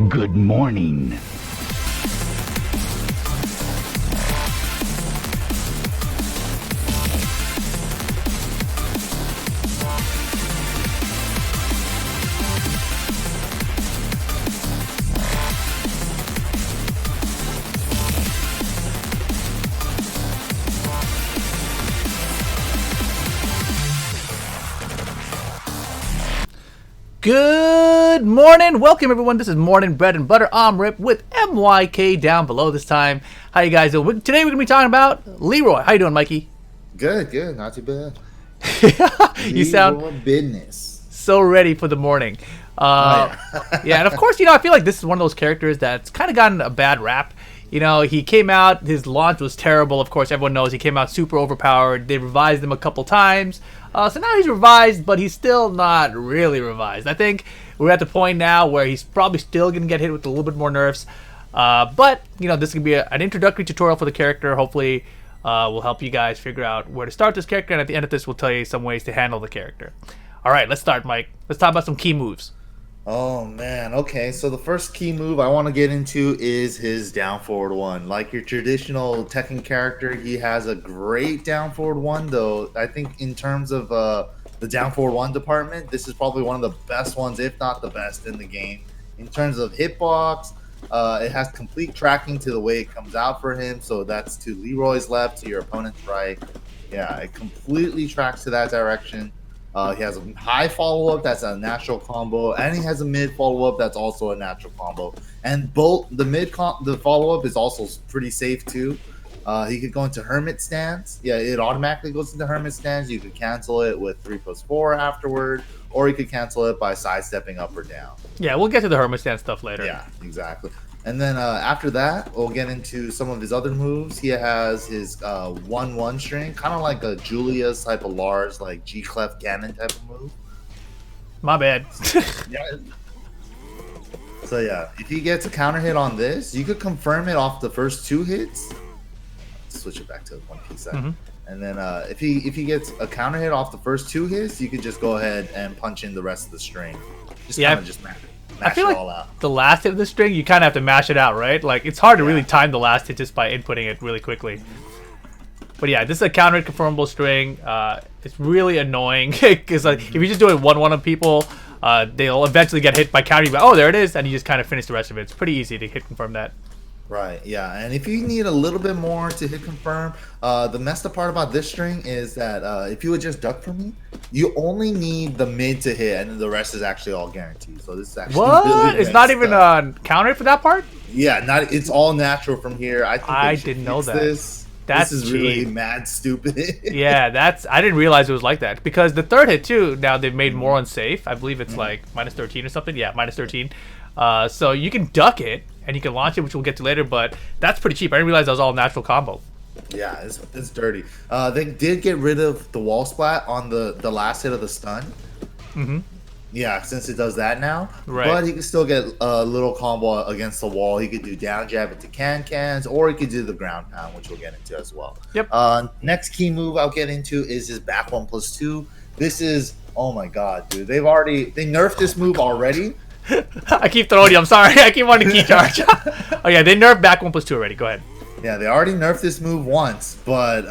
Good morning. Good morning. Welcome, everyone. This is Morning Bread and Butter. I'm Rip with MYK down below this time. How you guys doing? Today we're going to be talking about Leroy. How you doing, Mikey? Good. Not too bad. You sound business. so ready for the morning. Yeah, and of course, I feel like this is one of those characters that's kind of gotten a bad rap. He came out, his launch was terrible. Of course, everyone knows he came out super overpowered. They revised him a couple times. So now he's revised, but he's still not really revised. I think we're at the point now where he's probably still going to get hit with a little bit more nerfs. But, this is going to be an introductory tutorial for the character. Hopefully, will help you guys figure out where to start this character. And at the end of this, we'll tell you some ways to handle the character. All right, let's start, Mike. Let's talk about some key moves. Oh, man. Okay, so the first key move I want to get into is his down forward one. Like your traditional Tekken character, he has a great down forward one, though. I think in terms of the down forward one department, this is probably one of the best ones, if not the best in the game. In terms of hitbox, it has complete tracking to the way it comes out for him. So that's to Leroy's left, to your opponent's right. Yeah, it completely tracks to that direction. He has a high follow-up that's a natural combo, and he has a mid follow-up that's also a natural combo. And both the follow-up is also pretty safe too. He could go into Harmon Stance. Yeah, it automatically goes into Harmon Stance. You could cancel it with 3+4 afterward, or you could cancel it by sidestepping up or down. Yeah, we'll get to the Harmon Stance stuff later. Yeah, exactly. And then after that, we'll get into some of his other moves. He has his 1-1 string, kind of like a Julius type of Lars, like G-Clef Ganon type of move. My bad. Yeah. So yeah, if he gets a counter hit on this, you could confirm it off the first two hits. Switch it back to 1 piece. And then if he gets a counter hit off the first two hits, you could just go ahead and punch in the rest of the string. Just mash I feel it like all out. the last hit of the string, you kind of have to mash it out, right? Like, it's hard to really time the last hit just by inputting it really quickly. But yeah, this is a counter confirmable string. It's really annoying because if you just do it 1-1 on people, they'll eventually get hit by countering. But, oh, there it is, and you just kind of finish the rest of it. It's pretty easy to hit confirm that. Right, yeah, and if you need a little bit more to hit confirm, the messed up part about this string is that if you would just duck for me, you only need the mid to hit, and then the rest is actually all guaranteed. So this is actually really it's not even a counter for that part? Yeah, it's all natural from here. I didn't know that. This is cheap. Really mad stupid. Yeah, I didn't realize it was like that because the third hit too. Now they've made more unsafe. I believe it's like -13 or something. Yeah, -13. So you can duck it and you can launch it, which we'll get to later. But that's pretty cheap. I didn't realize that was all natural combo. Yeah, it's dirty. They did get rid of the wall splat on the last hit of the stun. Yeah, since it does that now. Right. But he can still get a little combo against the wall. He could do down jab into cans, or he could do the ground pound, which we'll get into as well. Yep. Next key move I'll get into is his back 1+2. This is, oh my god, dude. They nerfed this move already. I keep throwing you. I'm sorry. I keep wanting to key charge. Oh yeah, they nerfed back 1+2 already. Go ahead. Yeah, they already nerfed this move once, but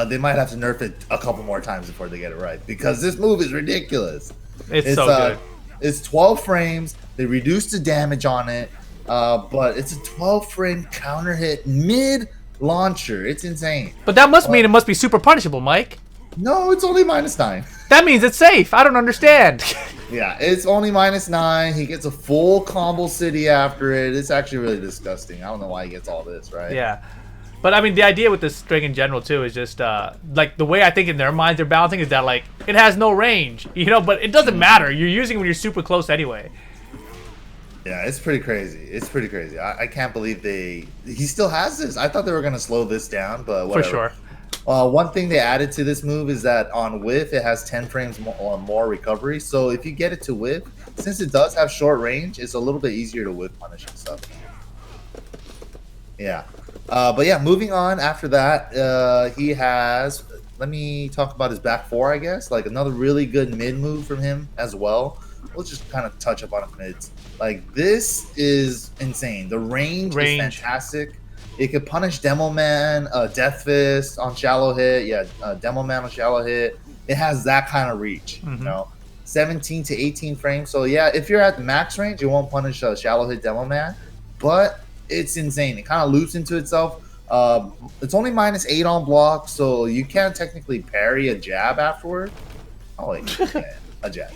they might have to nerf it a couple more times before they get it right because this move is ridiculous. It's so good. It's 12 frames. They reduced the damage on it, but it's a 12-frame counter hit mid launcher. It's insane. But that must mean it must be super punishable, Mike. No, it's only -9. That means it's safe. I don't understand. Yeah, it's only -9. He gets a full combo city after it. It's actually really disgusting. I don't know why he gets all this, right? Yeah. But I mean, the idea with this string in general too is just like the way I think in their minds they're balancing is that like it has no range, but it doesn't matter. You're using it when you're super close anyway. Yeah, it's pretty crazy. I can't believe he still has this. I thought they were gonna slow this down, but whatever. For sure. One thing they added to this move is that on whiff it has 10 frames more recovery. So if you get it to whiff, since it does have short range, it's a little bit easier to whiff punish and stuff. Yeah. But yeah, moving on after that, he let me talk about his back four, I guess. Like another really good mid move from him as well. we'll just kind of touch up on his mids. Like, this is insane. The range is fantastic. It could punish Demo Man, Death Fist on shallow hit. Yeah, Demo Man on shallow hit. It has that kind of reach, you know, 17 to 18 frames. So yeah, if you're at the max range, it won't punish a shallow hit Demo Man, but it's insane. It kind of loops into itself. It's only -8 on block, so you can't technically parry a jab afterward. Oh wait, yeah, a jab.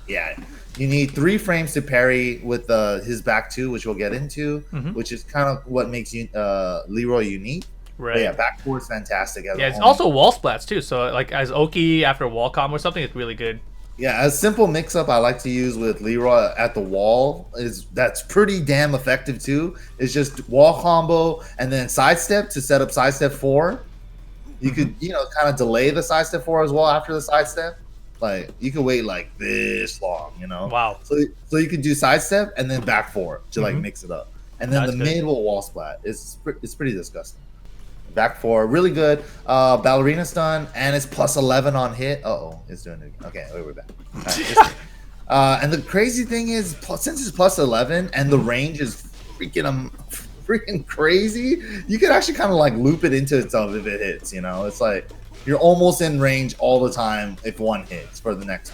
Yeah, you need 3 frames to parry with his back 2, which we'll get into, which is kind of what makes Leroy unique. Right. But yeah, back 4 is fantastic. Yeah, it's also wall splats too. So like as Oki after wall combo or something, it's really good. Yeah, a simple mix-up I like to use with Leroy at the wall that's pretty damn effective too. It's just wall combo and then sidestep to set up sidestep 4. You could, you know, kind of delay the sidestep 4 as well after the sidestep. Like, you could wait like this long, you know? Wow. So you could do sidestep and then back 4 to like mix it up. And then the mid will wall splat. It's pretty disgusting. Back 4, really good. Ballerina stun, and it's +11 on hit. Uh-oh, it's doing it again. Okay, wait, we're back. All right, and the crazy thing is, since it's +11 and the range is freaking crazy, you can actually kind of like loop it into itself if it hits, you know? It's like you're almost in range all the time if one hits for the next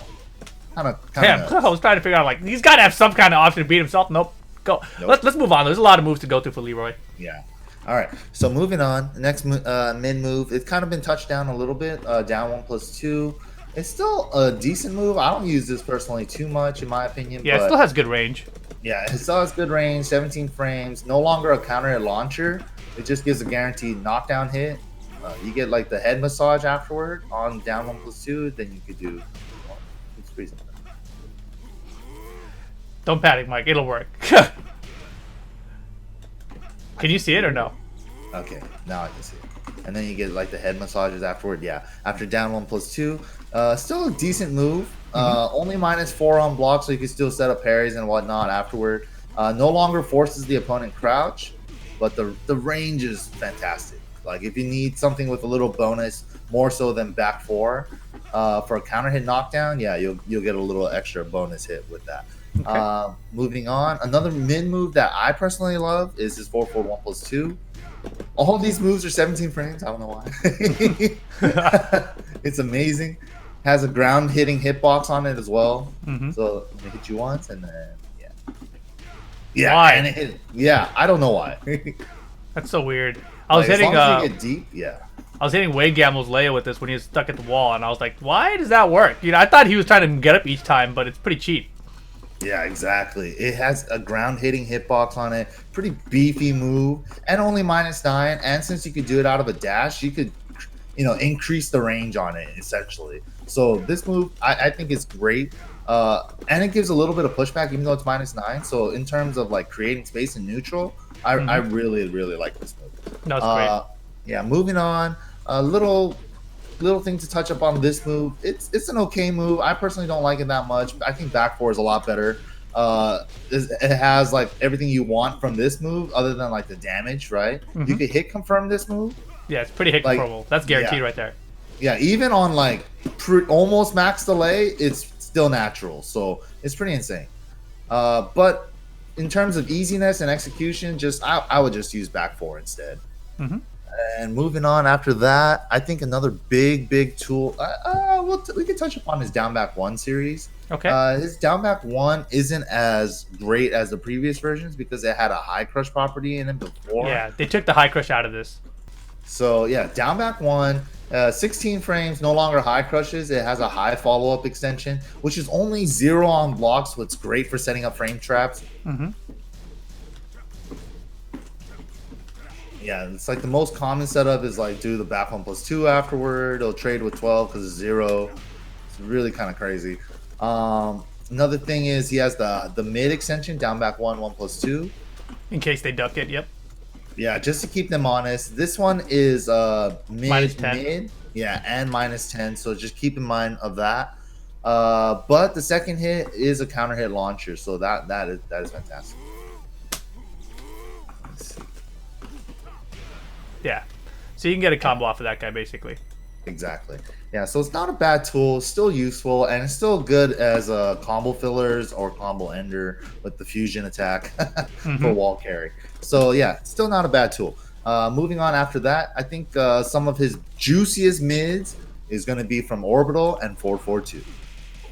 one. Damn, I was trying to figure out, like, he's got to have some kind of option to beat himself. Nope. Go. Nope. Let's move on. There's a lot of moves to go through for Leroy. Yeah. All right, so moving on. The next mid move, it's kind of been touched down a little bit. Down 1+2. It's still a decent move. I don't use this personally too much, in my opinion. Yeah, but it still has good range. Yeah, it still has good range. 17 frames. No longer a counter hit launcher. It just gives a guaranteed knockdown hit. You get like the head massage afterward on down 1+2. Then you could do. It's pretty simple. Don't panic, Mike. It'll work. Can you see it or no? Okay, now I can see it. And then you get like the head massages afterward. Yeah, after down 1+2, still a decent move. Only -4 on block, so you can still set up parries and whatnot afterward. No longer forces the opponent crouch, but the range is fantastic. Like if you need something with a little bonus, more so than back 4, for a counter hit knockdown, yeah, you'll get a little extra bonus hit with that. Okay. Moving on, another mid move that I personally love is his 4/4 1+2. All of these moves are 17 frames. I don't know why. It's amazing. Has a ground hitting hitbox on it as well. So it hit you once and then why? And it hit. Yeah, I don't know why. That's so weird. I was hitting. As long as you get deep, yeah. I was hitting Wade Gamel's Leia with this when he was stuck at the wall, and I was like, why does that work? You know, I thought he was trying to get up each time, but it's pretty cheap. Yeah, exactly. It has a ground hitting hitbox on it. Pretty beefy move, and only -9. And since you could do it out of a dash, you could, you know, increase the range on it essentially. So this move, I think is great. And it gives a little bit of pushback, even though it's -9. So in terms of like creating space in neutral, I really like this move. No, it's great. Yeah, moving on. A little thing to touch up on this move. It's an okay move. I personally don't like it that much. I think back 4 is a lot better. It has like everything you want from this move, other than like the damage, right? You could hit confirm this move. Yeah, it's pretty hit confirmable. That's guaranteed right there. Yeah, even on like almost max delay, it's still natural. So it's pretty insane. But in terms of easiness and execution, I would just use back 4 instead. And moving on after that, I think another big tool. We can touch upon his down back 1 series. Okay. His down back 1 isn't as great as the previous versions because it had a high crush property in it before. Yeah, they took the high crush out of this. So yeah, down back 1, 16 frames, no longer high crushes. It has a high follow up extension, which is only 0 on blocks. So it's great for setting up frame traps. Yeah, it's like the most common setup is like do the back 1+2 afterward. It'll trade with 12 because it's 0. It's really kind of crazy. Another thing is he has the mid extension, down back 1, 1+2. In case they duck it, yep. Yeah, just to keep them honest. This one is -10. mid. Yeah, and -10. So just keep in mind of that. But the second hit is a counter hit launcher, so that is fantastic. Let's see. Yeah, so you can get a combo off of that guy basically. Exactly. Yeah, so it's not a bad tool, still useful, and it's still good as a combo fillers or combo ender with the fusion attack for Hmm. wall carry. So yeah, still not a bad tool. Moving on after that, I think some of his juiciest mids is going to be from Orbital and 442.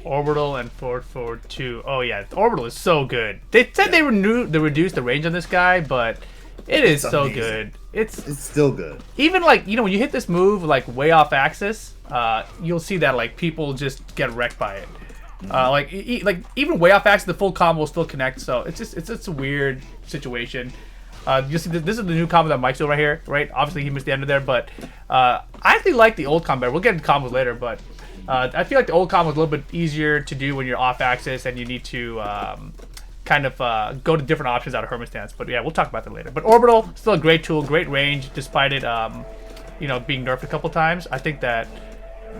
Orbital and 442. Oh yeah, Orbital is so good. They said Yeah, they reduced the range on this guy, but it is it's so amazing. good. It's It's still good. even like when you hit this move like way off axis, you'll see that like people just get wrecked by it. Like even way off axis, the full combo will still connect. So it's a weird situation. You see, this is the new combo that Mike's doing right here, right? Obviously, he missed the end of there, but I actually like the old combo. We'll get into combos later, but I feel like the old combo is a little bit easier to do when you're off axis and you need to kind of go to different options out of Harmon Stance. But yeah, we'll talk about that later. But Orbital, still a great tool, great range, despite it, being nerfed a couple times. I think that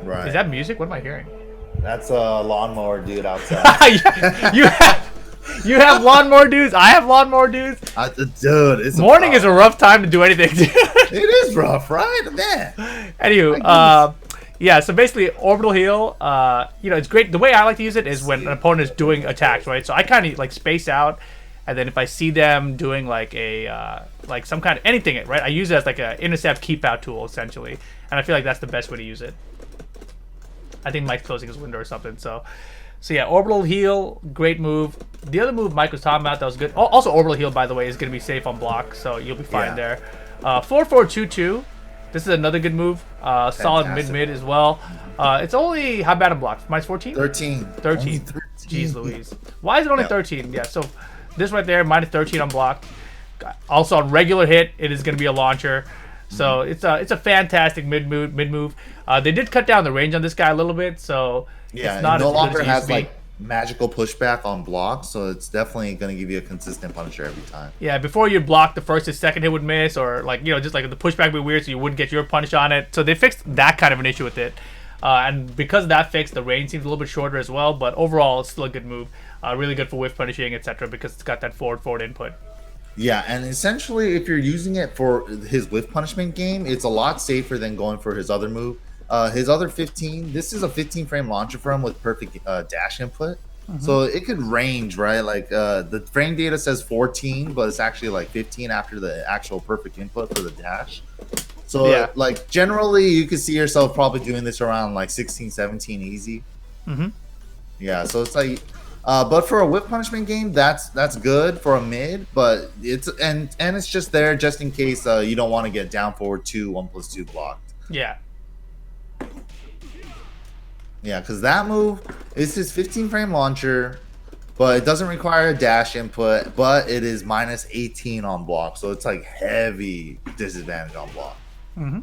Right. is that music? What am I hearing? That's a lawnmower dude outside. You have lawnmower dudes. I have lawnmower dudes. Dude, it's Morning is a rough time to do anything. It is rough, right? Man. Anywho, yeah. So basically, orbital heal. It's great. The way I like to use it is when an opponent is doing attacks, right? So I kind of like space out, and then if I see them doing like a like some kind of anything, right? I use it as like a intercept keep out tool essentially, and I feel like that's the best way to use it. I think Mike's closing his window or something. So yeah, orbital heal, great move. The other move Mike was talking about that was good. Also, orbital heal, by the way, is going to be safe on block, so you'll be fine there. 4-4-2-2. This is another good move. Solid mid as well. It's only how bad on block? Minus 14? 13. 13. Only 13. Jeez Louise. Why is it only 13? Yeah, so this right there, minus 13 on block. Also on regular hit, it is going to be a launcher. So it's a fantastic mid move. They did cut down the range on this guy a little bit, so Yeah, it's not it no as good longer as it used has to be. like magical pushback on block, so it's definitely going to give you a consistent punisher every time. Yeah, before you'd block, the first and second hit would miss, or like just like the pushback would be weird, so you wouldn't get your punish on it. So they fixed that kind of an issue with it, and because of that fix, the range seems a little bit shorter as well. But overall, it's still a good move, really good for whiff punishing, etc. Because it's got that forward input. Yeah, and essentially, if you're using it for his whiff punishment game, it's a lot safer than going for his other move. His other 15, this is a 15 frame launcher for him with perfect dash input. So it could range, right? Like the frame data says 14, but it's actually like 15 after the actual perfect input for the dash. So Yeah. like generally, you could see yourself probably doing this around like 16, 17 easy. Mm-hmm. Yeah, so it's like, but for a whip punishment game, that's good for a mid, but it's and it's just there just in case you don't want to get down forward 2 1+2 blocked. Yeah. Yeah, because that move is his 15 frame launcher, but it doesn't require a dash input, but it is minus 18 on block, so it's like heavy disadvantage on block. Mm-hmm.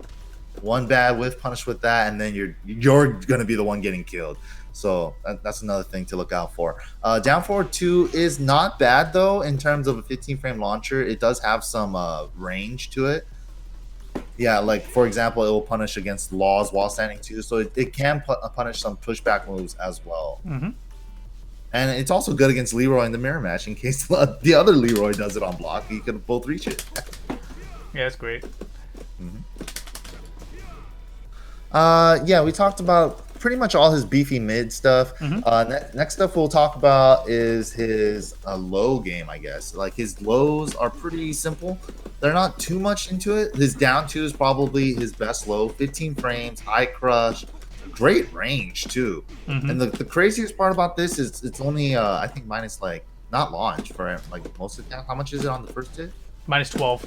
One bad whiff punish with that, and then you're gonna be the one getting killed. So that's another thing to look out for. Down forward 2 is not bad though in terms of a 15 frame launcher. It does have some range to it. Yeah, like for example, it will punish against laws while standing too, so it can punish some pushback moves as well. Mm-hmm. And it's also good against Leroy in the mirror match in case the other Leroy does it on block. You can both reach it. Yeah, that's great. Yeah, we talked about pretty much all his beefy mid stuff. Next stuff we'll talk about is his low game, I guess. Like his lows are pretty simple. They're not too much into it. His down 2 is probably his best low. 15 frames, high crush, great range too. And the craziest part about this is it's only I think minus like not launch for like most of the time. How much is it on the first hit? Minus 12.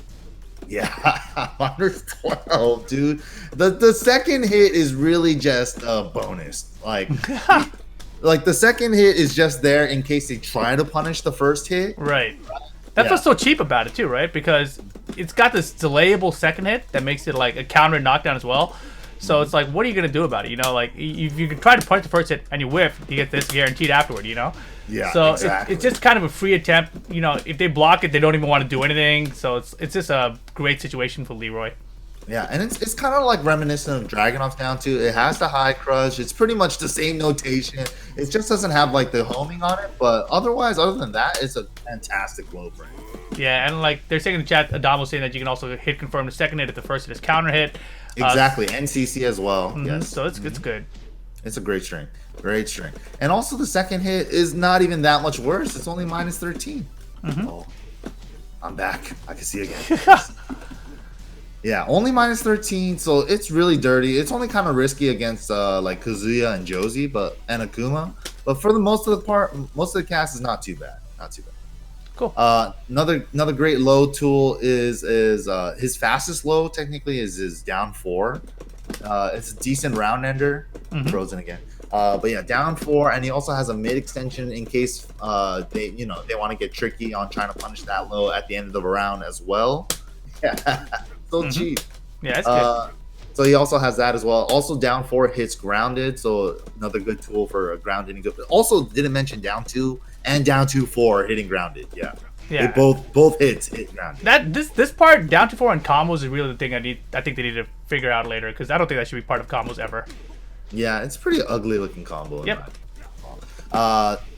Yeah, minus 12, dude. The second hit is really just a bonus. Like the second hit is just there in case they try to punish the first hit. Right. That's Yeah. what's so cheap about it too, right? Because it's got this delayable second hit that makes it like a counter knockdown as well. So it's like, what are you gonna do about it? Like if you can try to punch the first hit and you whiff, you get this guaranteed afterward. Yeah, So exactly. it's just kind of a free attempt. If they block it, they don't even want to do anything. So it's just a great situation for Leroy. Yeah, and it's kind of like reminiscent of Dragunov's down too. It has the high crush. It's pretty much the same notation. It just doesn't have like the homing on it. But otherwise, other than that, it's a fantastic low frame. Yeah, and like they're saying in the chat, Adam was saying that you can also hit confirm the second hit if the first hit is counter hit. Exactly, NCC as well. Yes. So it's good. It's a great string. Great string. And also the second hit is not even that much worse. It's only minus 13. Oh, I'm back. I can see again. Yeah, only minus 13, so it's really dirty. It's only kind of risky against like Kazuya and Josie, and Akuma. But for the most of the cast is not too bad. Not too bad. Cool. Another great low tool is his fastest low technically is his down 4. It's a decent round ender. Frozen again. But yeah, down 4, and he also has a mid extension in case they want to get tricky on trying to punish that low at the end of the round as well. Yeah, so cheap. Yeah, it's good. So he also has that as well. Also, down 4 hits grounded, so another good tool for grounding. Also, didn't mention down 2 and down 2-4 hitting grounded. Yeah. They both hits hit grounded. This part down 2-4 and combos is really the thing I think they need to figure out later, because I don't think that should be part of combos ever. Yeah, it's a pretty ugly looking combo. Yep.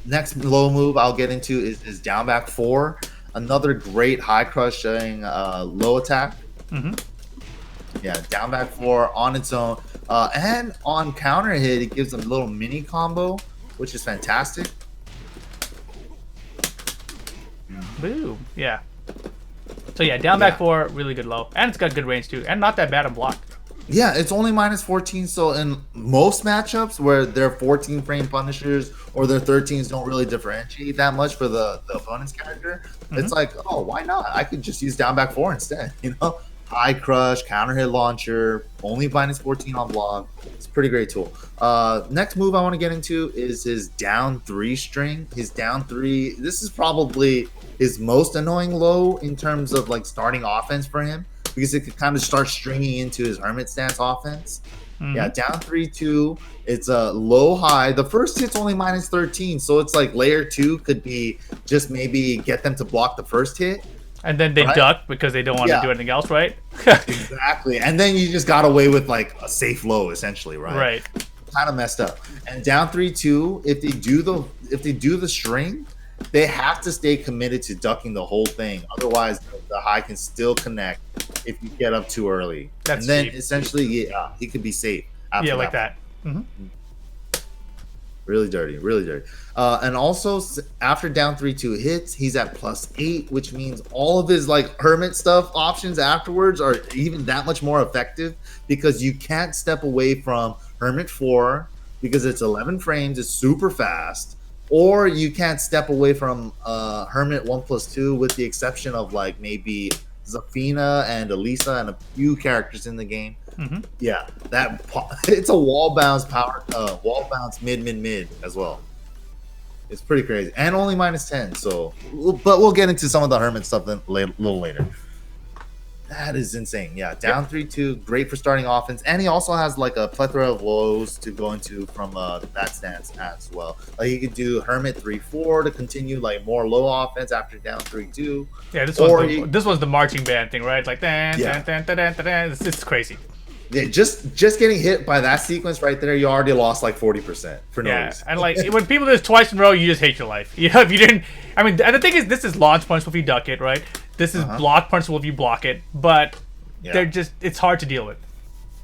Next low move I'll get into is down back 4. Another great high crushing low attack. Yeah, down back 4 on its own. And on counter hit, it gives a little mini combo, which is fantastic. Boom. Yeah. So yeah, down back 4, really good low. And it's got good range too. And not that bad on block. Yeah, it's only minus 14. So in most matchups where their 14 frame punishers or their 13s don't really differentiate that much for the opponent's character, it's like, oh, why not? I could just use down back 4 instead, you know? High crush, counter hit launcher, only minus 14 on block. It's a pretty great tool. Next move I want to get into is his down 3 string. His down 3, this is probably his most annoying low in terms of like starting offense for him, because it could kind of start stringing into his Harmon Stance offense. Yeah, down 3-2. It's a low high. The first hit's only minus 13, so it's like layer 2 could be just maybe get them to block the first hit. And then they duck because they don't want to do anything else, right? Exactly. And then you just got away with like a safe low, essentially, right? Right. Kind of messed up. And down 3-2, if they do the string, they have to stay committed to ducking the whole thing. Otherwise, the high can still connect if you get up too early. That's and then cheap. essentially, he could be safe. Yeah, like that. Really dirty, really dirty. And also, after down 3-2 hits, he's at +8, which means all of his like hermit stuff options afterwards are even that much more effective, because you can't step away from Hermit 4 because it's 11 frames, it's super fast, or you can't step away from Hermit 1+2 with the exception of like maybe Zafina and Elisa and a few characters in the game. Yeah, it's a wall bounce mid as well. It's pretty crazy, and only minus 10. So, but we'll get into some of the Hermit stuff then a little later. That is insane. Yeah, down 3-2, great for starting offense, and he also has like a plethora of lows to go into from that stance as well. Like he could do Hermit 3-4 to continue like more low offense after down 3-2. Yeah, this was the marching band thing, right? Like it's crazy. Yeah, just getting hit by that sequence right there, you already lost like 40% for no reason. And like when people do this twice in a row, you just hate your life. You know, if you didn't, I mean, and the thing is, this is launch punishable if you duck it, right? This is block punishable if you block it, but it's hard to deal with.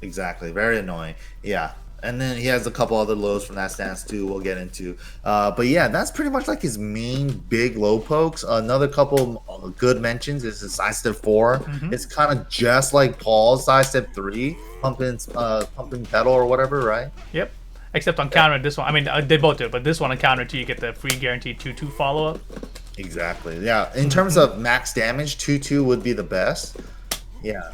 Exactly, very annoying. Yeah, and then he has a couple other lows from that stance too. We'll get into, but yeah, that's pretty much like his main big low pokes. Another couple good mentions is his side step 4. It's kind of just like Paul's side step 3. Pumping pedal or whatever, right? Yep. Except on counter this one. I mean, they both do it, but this one on counter 2, you get the free guaranteed 2-2 follow up. Exactly. Yeah. In terms of max damage, 2-2 would be the best. Yeah.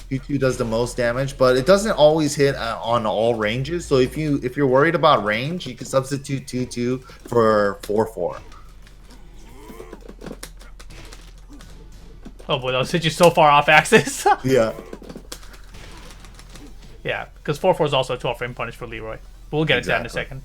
2-2 does the most damage, but it doesn't always hit on all ranges. So if you're worried about range, you can substitute 2-2 for 4-4. Oh boy, those hit you so far off axis. Yeah. Yeah, because 4-4 is also a 12 frame punish for Leroy. But we'll get into that in a second.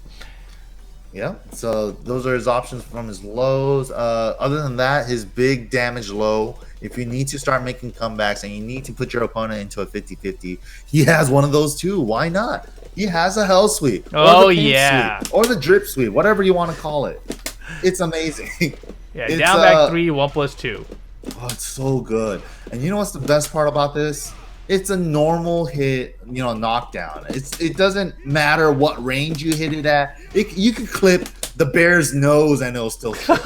Yeah, so those are his options from his lows. Other than that, his big damage low, if you need to start making comebacks and you need to put your opponent into a 50-50, he has one of those too. Why not? He has a Hell Sweep. Oh, yeah. Sweep, or the Drip Sweep, whatever you want to call it. It's amazing. Yeah, down back 3, 1+2. Oh, it's so good. And you know what's the best part about this? it's a normal hit, you know, knockdown. It doesn't matter what range you hit it at. You could clip the bear's nose and it'll still trip.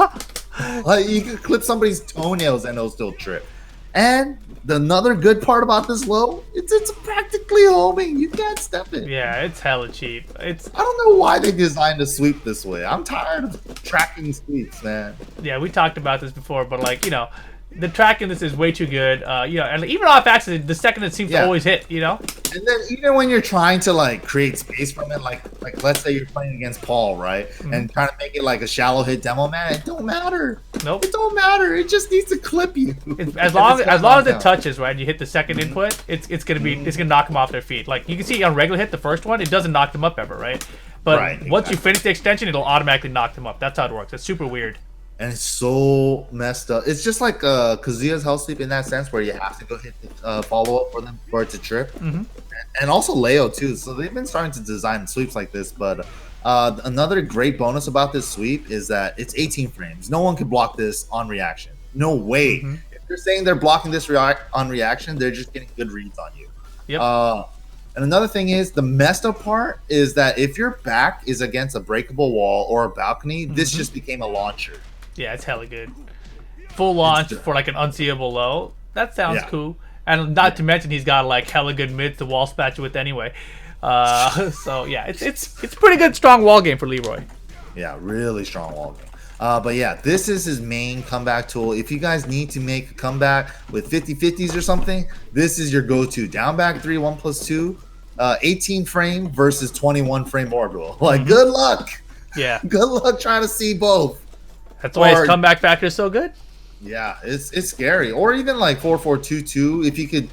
Like, you could clip somebody's toenails and it'll still trip. And another good part about this low, it's practically homing. You can't step it. Yeah, it's hella cheap. I don't know why they designed a sweep this way. I'm tired of tracking sweeps, man. Yeah, we talked about this before, but like, you know, the tracking this is way too good. You know, and even off accident, the second it seems to always hit, you know? And then even when you're trying to like create space from it, like let's say you're playing against Paul, right? And trying to make it like a shallow hit demo, man, it don't matter. Nope. It don't matter. It just needs to clip you. As long as it touches, right? You hit the second input, it's gonna knock them off their feet. Like you can see on regular hit, the first one, it doesn't knock them up ever, right? But once you finish the extension, it'll automatically knock them up. That's how it works. It's super weird. And it's so messed up. It's just like Kazuya's Hell Sleep in that sense, where you have to go hit the follow up for it to trip. And also Leo too. So they've been starting to design sweeps like this. But another great bonus about this sweep is that it's 18 frames. No one can block this on reaction. No way. If they're saying they're blocking this on reaction, they're just getting good reads on you. Yep. And another thing is the messed up part is that if your back is against a breakable wall or a balcony, this just became a launcher. Yeah, it's hella good. Full launch for like an unseeable low. That sounds cool. And not to mention he's got like hella good mids to wall spat you with anyway. So yeah, it's pretty good strong wall game for Leroy. Yeah, really strong wall game. But yeah, this is his main comeback tool. If you guys need to make a comeback with 50-50s or something, this is your go-to. Down back 3, 1+2, 18 frame versus 21 frame orbital. Like, good luck. Yeah. Good luck trying to see both. That's why his comeback factor is so good. Yeah, it's scary. Or even like 4-4-2-2. If you could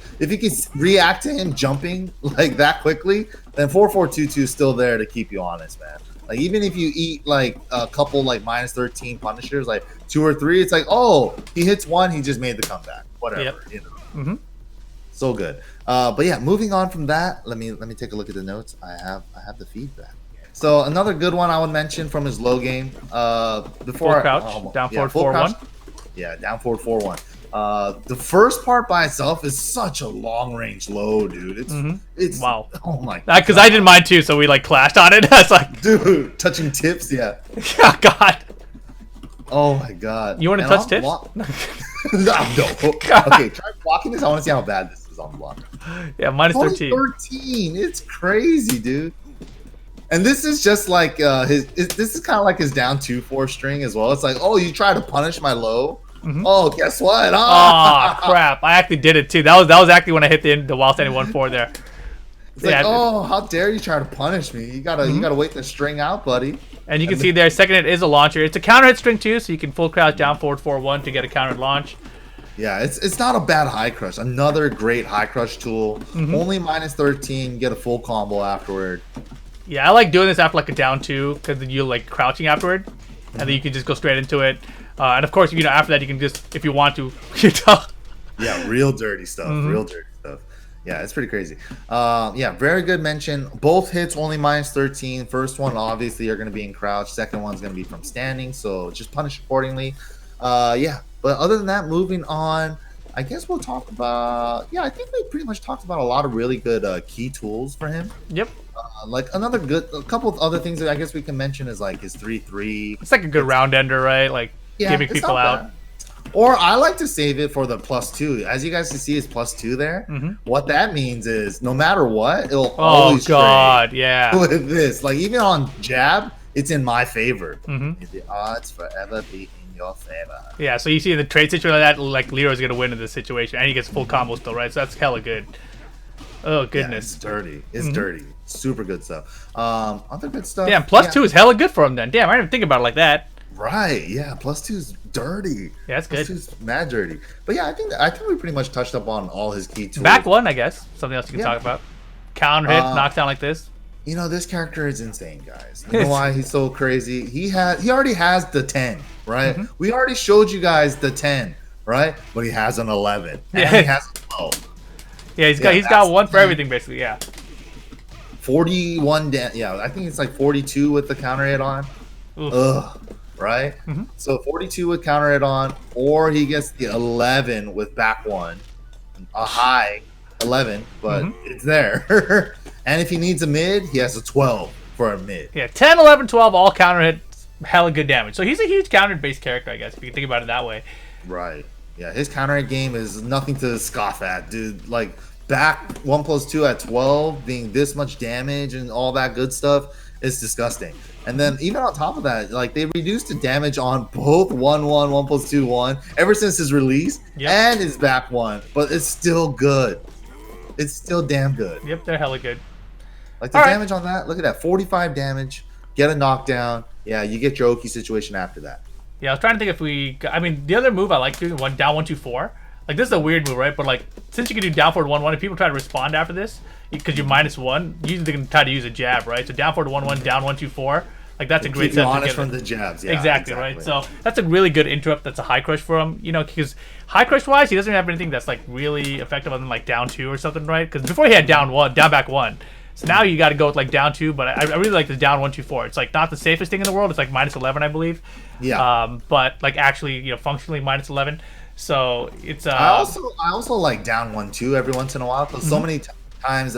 react to him jumping like that quickly, then 4-4-2-2 is still there to keep you honest, man. Like even if you eat like a couple like -13 punishers, like 2 or 3, it's like, oh, he hits 1, he just made the comeback. Whatever, you know. So good. But yeah, moving on from that, let me take a look at the notes. I have the feedback. So another good one I would mention from his low game. Before full crouch, down forward 4-1. Yeah, down forward 4-1. The first part by itself is such a long range low, dude. It's wow. Oh my god. Because I did mine too, so we like clashed on it. It's like, dude, touching tips, yeah. Oh god. Oh my god. You want to touch tips? No. Okay, try blocking this. I want to see how bad this is on block. Yeah, -13. 13. It's crazy, dude. And this is just like this is kind of like his down 2-4 string as well. It's like, oh, you try to punish my low. Oh, guess what? Oh crap! I actually did it too. That was actually when I hit the while standing 1-4 there. It's like, oh, how dare you try to punish me? You gotta wait the string out, buddy. And you can see there, second hit is a launcher. It's a counter hit string too, so you can full crouch down forward 4-1 to get a countered launch. Yeah, it's not a bad high crush. Another great high crush tool. Only -13, get a full combo afterward. Yeah, I like doing this after like a down 2 because then you're like crouching afterward, and then you can just go straight into it. And of course, you know, after that you can just, if you want to, you know. Yeah, real dirty stuff. Real dirty stuff. Yeah, it's pretty crazy. Yeah, very good mention. Both hits only -13. First one, obviously, you're going to be in crouch. Second one's going to be from standing, so just punish accordingly. Yeah, but other than that, moving on, I guess we'll talk about. Yeah, I think we pretty much talked about a lot of really good key tools for him. Yep. Like a couple of other things that I guess we can mention is like his 3-3. It's like a good round ender, right? Like giving people out. Bad. Or I like to save it for the +2. As you guys can see, his +2 there. What that means is no matter what, it'll always trade yeah. with this. Like even on jab, it's in my favor. The odds forever be in your favor. Yeah, so you see in the trade situation like that, like Leroy's gonna win in this situation, and he gets full combo still, right? So that's hella good. Oh goodness, yeah, it's dirty. It's dirty. Super good stuff. Other good stuff. Damn, +2 is hella good for him then. Damn, I didn't even think about it like that. Right, yeah, +2 is dirty. Yeah, that's good. +2 is mad dirty. But yeah, I think we pretty much touched up on all his key tools. Back 1, I guess. Something else you can talk about. Counter hit, knockdown like this. You know, this character is insane, guys. You know why he's so crazy? He already has the 10, right? We already showed you guys the 10, right? But he has an 11. And he has a 12. Yeah, he's got one for everything basically, yeah. 41 yeah, I think it's like 42 with the counter hit on. Ugh. Right? So 42 with counter hit on, or he gets the 11 with back 1, a high, 11, but it's there. And if he needs a mid, he has a 12 for a mid. Yeah, 10, 11, 12, all counter hit, hella good damage. So he's a huge counter-based character, I guess, if you can think about it that way. Right. Yeah, his counter hit game is nothing to scoff at, dude. Like, back 1+2 at 12, being this much damage and all that good stuff is disgusting. And then even on top of that, like, they reduced the damage on both 1-1, 1+2, 1 ever since his release and his back one, but it's still good. It's still damn good. Yep, they're hella good. Like, the damage on that, look at that, 45 damage, get a knockdown. Yeah, you get your Oki situation after that. Yeah, I was trying to think if I mean, the other move I like doing, down 1, 2, 4. Like, this is a weird move, right? But, like, since you can do down forward 1, 1, if people try to respond after this, because you're -1, usually they can try to use a jab, right? So down forward 1, 1, down 1, 2, 4. Like, that's a great set. Honest from the jabs, yeah. Exactly, right? So that's a really good interrupt. That's a high crush for him, you know, because high crush wise, he doesn't have anything that's like really effective other than like down 2 or something, right? Because before he had down back 1. So now you got to go with like down 2, but I really like this down 1, 2, 4. It's like not the safest thing in the world. It's like -11, I believe. Yeah. But like actually, you know, functionally -11. So it's. I also like down 1, 2 every once in a while because so many times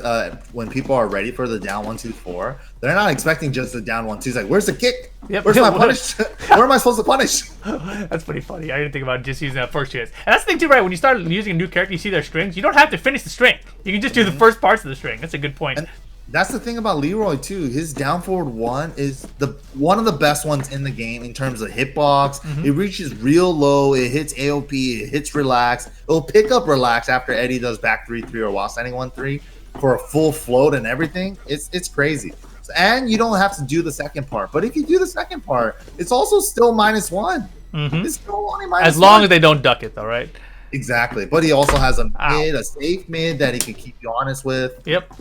when people are ready for the down 1, 2, 4, they're not expecting just the down 1, 2. It's like, where's the kick? Yep. Where's my punish? Where am I supposed to punish? That's pretty funny. I didn't think about just using that first chance. And that's the thing too, right? When you start using a new character, you see their strings. You don't have to finish the string. You can just do the first parts of the string. That's a good point. And that's the thing about Leroy too. His down forward 1 is one of the best ones in the game in terms of hitbox. It reaches real low. It hits AOP. It hits relax. It'll pick up relax after Eddie does back 3-3 or while standing 1-3 for a full float and everything. It's crazy. And you don't have to do the second part. But if you do the second part, it's also still -1. It's still only -1. As long as they don't duck it, though, right? Exactly. But he also has a mid, a safe mid that he can keep you honest with. Yep.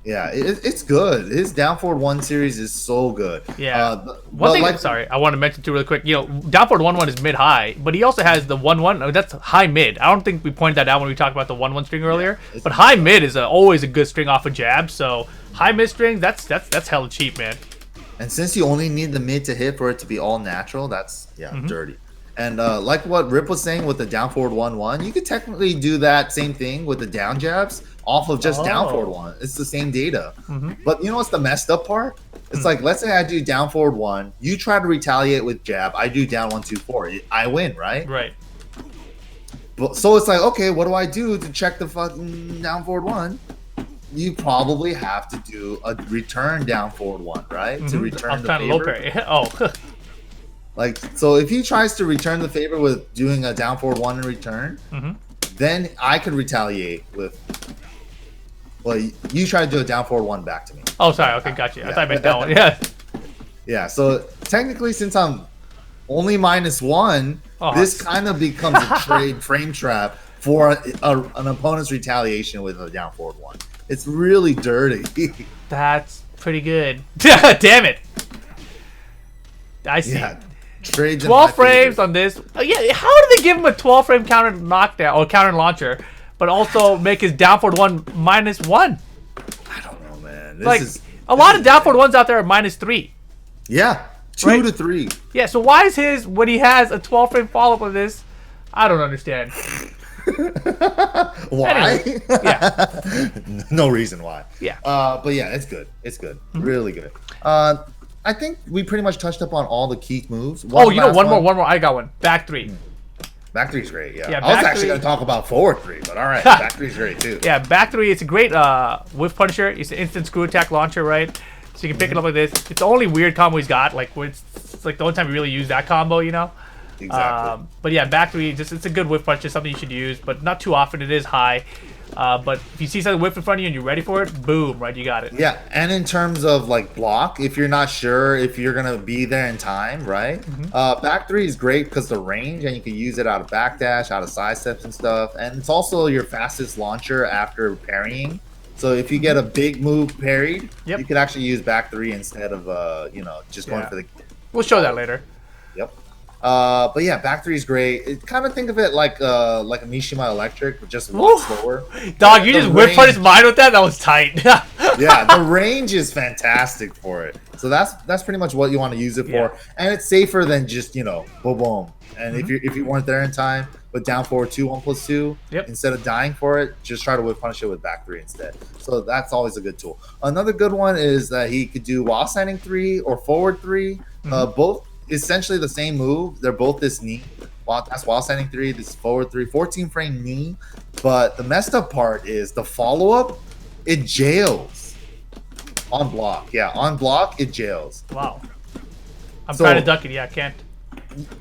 Yeah, it's good. His down forward 1 series is so good. Yeah. One thing, sorry, I want to mention too really quick. You know, down forward 1-1 is mid high, but he also has the 1-1. That's high mid. I don't think we pointed that out when we talked about the 1-1 string earlier. But high mid is always a good string off a jab. So high mid strings, that's hella cheap, man. And since you only need the mid to hit for it to be all natural, that's dirty. And like what Rip was saying with the down forward 1-1, you could technically do that same thing with the down jabs off of just down forward 1. It's the same data. But you know what's the messed up part? It's like, let's say I do down forward 1, you try to retaliate with jab, I do down 1, 2, 4. I win, right? Right. But, so it's like, okay, what do I do to check the fucking down forward 1? You probably have to do a return down forward 1, right? To return the favor. Oh. Like, so if he tries to return the favor with doing a down forward 1 in return, then I could retaliate with. Well, you try to do a down forward 1 back to me. Oh, sorry. Okay, gotcha. Yeah. I thought I meant down 1. Yeah. Yeah. So technically, since I'm only -1, this kind of becomes a trade frame trap for an opponent's retaliation with a down forward 1. It's really dirty. That's pretty good. Damn it. I see. Yeah. Trades 12 frames on this. Yeah, how do they give him a 12 frame counter knockdown or counter launcher, but also make his down forward 1 -1? I don't know, man. A lot of down forward 1s out there are -3. Yeah, 2 to 3. Yeah, so why is his when he has a 12 frame follow up of this? I don't understand. Why? Anyway, yeah. No reason why. Yeah. But yeah, it's good. It's good. Really good. I think we pretty much touched up on all the key moves. One more. I got one. Back 3. Back 3's great. Yeah. Yeah, I was actually going to talk about forward 3, but all right. Back 3's great too. Yeah, back 3. It's a great whiff punisher. It's an instant screw attack launcher, right? So you can pick it up like this. It's the only weird combo he's got. Like it's like the only time you really use that combo, you know. Exactly. But yeah, back 3. It's a good whiff punch. It's something you should use, but not too often. It is high. But if you see something whip in front of you and you're ready for it, boom, right, you got it. Yeah, and in terms of like block, if you're not sure if you're gonna be there in time, right? Back 3 is great because the range, and you can use it out of backdash, out of side steps and stuff, and it's also your fastest launcher after parrying. So if you get a big move parried, you could actually use back 3 instead of just going for the. We'll show that later. Yep. But yeah, back three is great. Kind of think of it like a Mishima Electric, but just a lot slower. Dog, you just whip punched mine with that? That was tight. Yeah, the range is fantastic for it. So that's pretty much what you want to use it for, and it's safer than just boom boom. And if you weren't there in time, with down forward 2 1+2, instead of dying for it, just try to whip punish it with back 3 instead. So that's always a good tool. Another good one is that he could do while standing 3 or forward 3, both essentially the same move. They're both this knee. That's while standing 3. This is forward 3, 14 frame knee. But the messed up part is the follow up. It jails on block. Yeah, on block it jails. Wow. I'm trying to duck it. Yeah, I can't.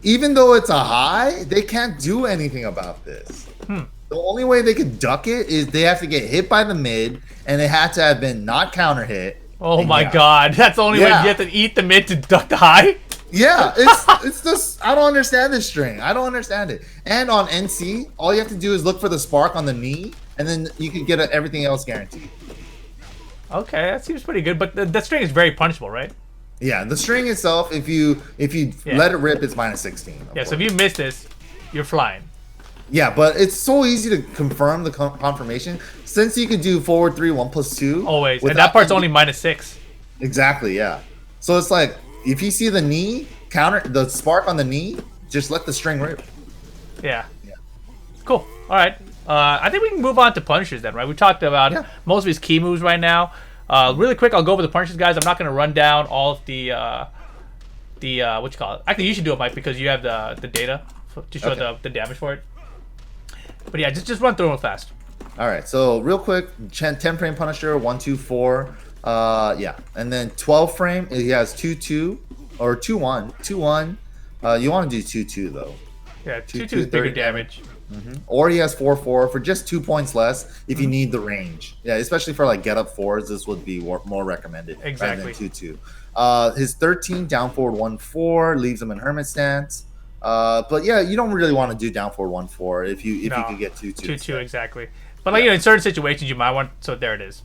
Even though it's a high, they can't do anything about this. The only way they could duck it is they have to get hit by the mid, and it had to have been not counter hit. Oh my god, that's the only way you have to eat the mid to duck the high? Yeah, it's just, I don't understand this string. I don't understand it. And on NC, all you have to do is look for the spark on the knee, and then you can get everything else guaranteed. Okay, that seems pretty good, but the string is very punishable, right? Yeah, the string itself, if you let it rip, it's -16. Yeah, so if you miss this, you're flying. Yeah, but it's so easy to confirm the confirmation since you could do forward 3 1+2 always, and that part's only -6. Exactly, yeah. So it's like if you see the knee counter, the spark on the knee, just let the string rip. Yeah. Cool. All right. I think we can move on to punishers then, right? We talked about most of his key moves right now. Really quick, I'll go over the punishers, guys. I'm not going to run down all of the what you call it. Actually, you should do it, Mike, because you have the data to show the damage for it. But yeah, just run through them real fast. All right. So real quick, 10 frame Punisher, 1 2 4. Yeah, and then 12 frame. He has 2-2 or 2-1. 2-1. You want to do 2-2 though. Yeah, 2-2 is bigger damage. Or he has 4-4 for just 2 points less if you need the range. Yeah, especially for like get up 4s, this would be more recommended. Exactly. Rather than 2-2. His 13 down forward 1-4 leaves him in Harmon Stance. But yeah, you don't really want to do down forward 1-4 if you could get 2-2. 2-2 exactly. But like in certain situations you might want. So there it is.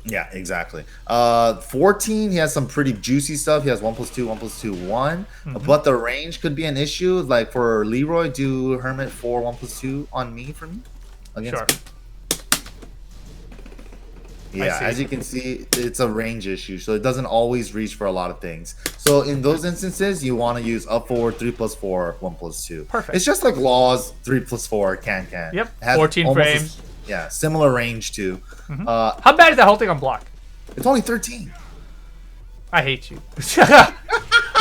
Yeah, exactly. 14, he has some pretty juicy stuff. He has 1+2, 1+2, 1. But the range could be an issue. Like for Leroy, do Hermit 4, 1+2 on me for me? Against me? Yeah, as you can see, it's a range issue. So it doesn't always reach for a lot of things. So in those instances, you want to use up forward 3+4, 1+2. Perfect. It's just like Law's 3+4 can. Yep, 14 frames. Yeah, similar range too. How bad is that whole thing on block? It's only 13. I hate you.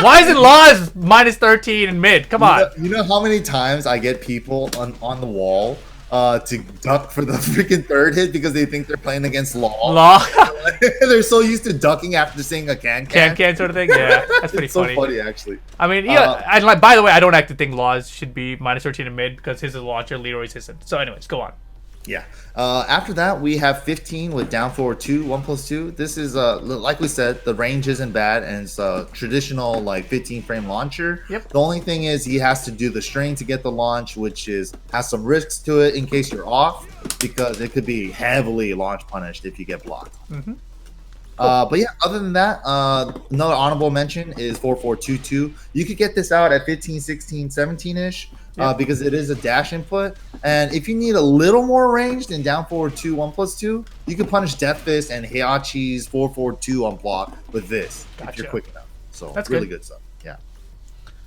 Why is it Laws -13 in mid? Come on. You know how many times I get people on the wall to duck for the freaking third hit because they think they're playing against Law. They're so used to ducking after seeing a can sort of thing. Yeah, that's pretty funny. So funny actually. I mean, yeah. And by the way, I don't actually think Laws should be -13 in mid because his is a launcher, Leroy's isn't. So, anyways, go on. Yeah. After that, we have 15 with down forward 2, 1+2. This is like we said, the range isn't bad, and it's a traditional like 15 frame launcher. Yep. The only thing is he has to do the string to get the launch, which has some risks to it in case you're off, because it could be heavily launch punished if you get blocked. But yeah, other than that, another honorable mention is 4-4-2-2. You could get this out at 15, 16, 17-ish. Because it is a dash input, and if you need a little more range than down forward 2 1+2, you can punish Death Fist and Heihachi's 4-4-2 on block with this if you're quick enough. So that's really good stuff. Yeah.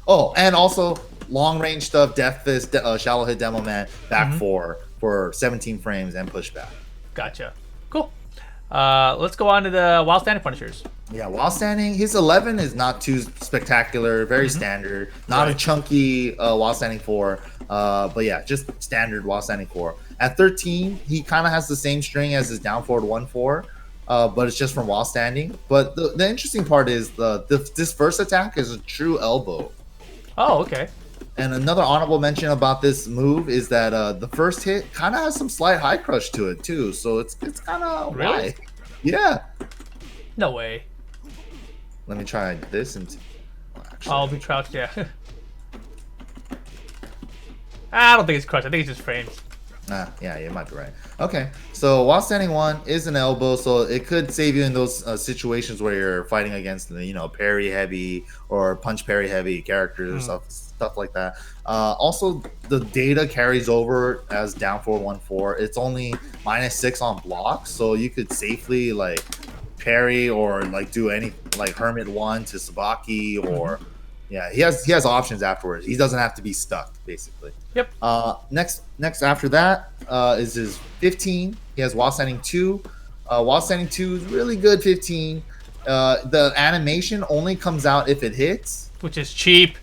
Oh, and also long range stuff: Death Fist, Shallow Hit Demo Man, back 4 for 17 frames and pushback. Gotcha. Cool. Let's go on to the while standing punishers. Yeah, while standing, his 11 is not too spectacular, very standard, not a chunky while standing 4, but yeah, just standard while standing 4. At 13, he kind of has the same string as his down forward 1-4, but it's just from while standing. But the interesting part is this first attack is a true elbow. Oh, okay. And another honorable mention about this move is that the first hit kind of has some slight high crush to it too, so it's kind of really? Yeah. No way. Let me try this and. I'll be crouched. Yeah. I don't think it's crush. I think it's just frames. Yeah, you might be right. Okay, so while standing one is an elbow, so it could save you in those situations where you're fighting against the parry heavy or punch parry heavy characters or stuff like that. Also, the data carries over as down 4-1-4. It's only -6 on blocks, so you could safely like parry or like do any like Hermit 1 to Sabaki or. Yeah, he has options afterwards. He doesn't have to be stuck, basically. Yep. Next after that is his 15. He has while standing 2. While standing 2 is really good 15. The animation only comes out if it hits. Which is cheap.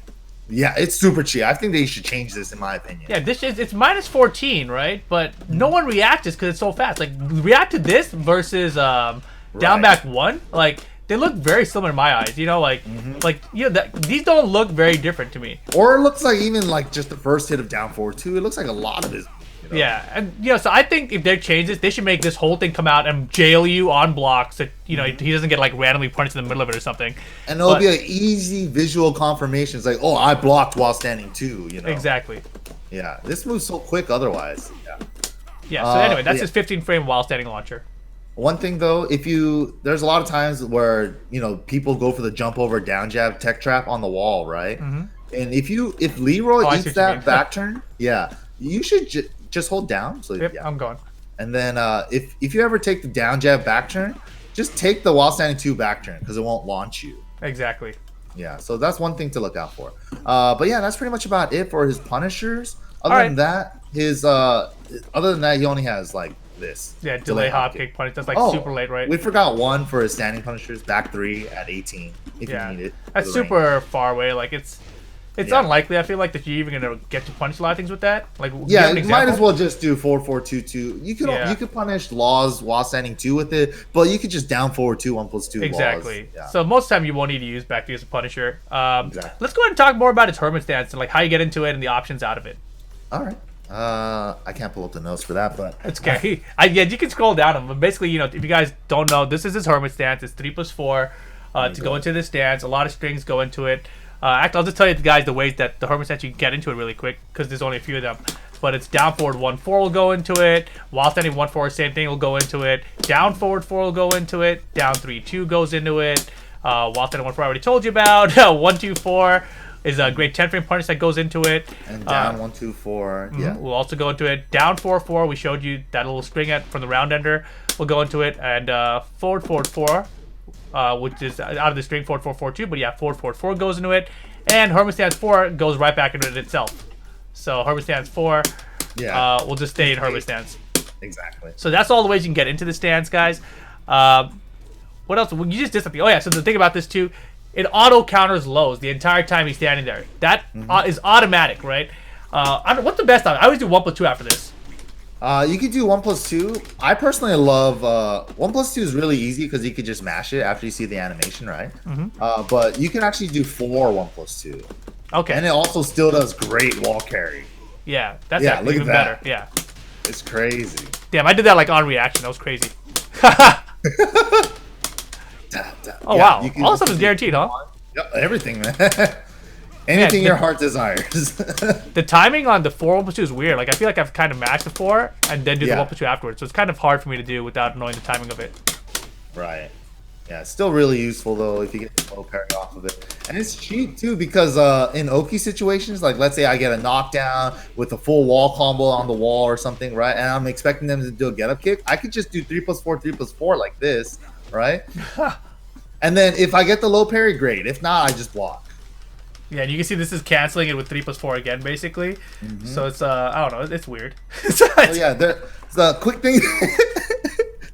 Yeah, it's super cheap. I think they should change this, in my opinion. Yeah, it's -14, right? But no one reacts because it's so fast. Like, react to this versus down back 1. Like, they look very similar in my eyes, these don't look very different to me. Or it looks like even like just the first hit of down 4-2, it looks like a lot of his. Yeah, and so I think if they change this, they should make this whole thing come out and jail you on blocks that he doesn't get like randomly punched in the middle of it or something. And it'll be an easy visual confirmation. It's like, oh, I blocked while standing 2. Exactly. Yeah, this moves so quick otherwise. Yeah. So anyway, that's his 15 frame while standing launcher. One thing though, there's a lot of times where people go for the jump over down jab tech trap on the wall, right? And if Leroy eats that back turn, you should just hold down. So yep, I'm going. And then if you ever take the down jab back turn, just take the while standing 2 back turn because it won't launch you. Exactly. Yeah, so that's one thing to look out for. But yeah, that's pretty much about it for his punishers. Other than that, he only has like this. Yeah, delay hop kick punish. That's like super late, right? We forgot one for his standing punishers, back 3 at 18 if you need it. That's super far away. Like it's unlikely. I feel like that you're even gonna get to punish a lot of things with that. Like you might as well just do 4-4-2-2. You could punish laws while standing 2 with it, but you could just down forward 2 1+2 exactly. Laws. Yeah. So most of the time you won't need to use back 3 as a punisher. Let's go ahead and talk more about his Harmon Stance and like how you get into it and the options out of it. All right. I can't pull up the notes for that, but it's okay. You can scroll down them. But basically, if you guys don't know, this is his Harmon Stance. It's 3+4 to go into this stance. A lot of strings go into it. Actually, I'll just tell you guys the ways that the Harmon Stance you can get into it really quick because there's only a few of them. But it's down forward 1-4 will go into it. While standing 1-4, same thing will go into it. Down forward 4 will go into it. Down 3-2 goes into it. While standing 1-4 I already told you about. 1-2-4. Is a great 10 frame punish that goes into it. And down 1-2-4, yeah. We'll also go into it. Down 4-4, we showed you that little string from the round ender. We'll go into it. And forward 4, which is out of the string 4-4-4-2. But yeah, forward 4 goes into it. And Harmon Stance 4 goes right back into it itself. So Harmon Stance 4 will just stay in Harmon Stance. Exactly. So that's all the ways you can get into the stance, guys. What else? Well, you just did something. Oh yeah, so the thing about this too, it auto counters lows the entire time he's standing there. That is automatic, right? What's the best option? I always do 1+2 after this. You could do 1+2. I personally love 1+2 is really easy because you could just mash it after you see the animation, right? But you can actually do 4 1+2. Okay. And it also still does great wall carry. Yeah, that's even better. Yeah. It's crazy. Damn, I did that like on reaction. That was crazy. Oh wow! All this stuff is guaranteed, huh? Yep, everything, man. Anything your heart desires. The timing on the 4 1+2 is weird. Like I feel like I've kind of mashed the 4 and then do the 1+2 afterwards, so it's kind of hard for me to do without knowing the timing of it. Right. Yeah, it's still really useful though if you get the low parry off of it, and it's cheap too because in Oki situations, like let's say I get a knockdown with a full wall combo on the wall or something, right? And I'm expecting them to do a get up kick. I could just do 3+4, 3+4 like this. Right? And then if I get the low parry, great. If not, I just block. Yeah, and you can see this is canceling it with 3+4 again, basically. So it's I don't know, it's weird. Yeah, the quick thing,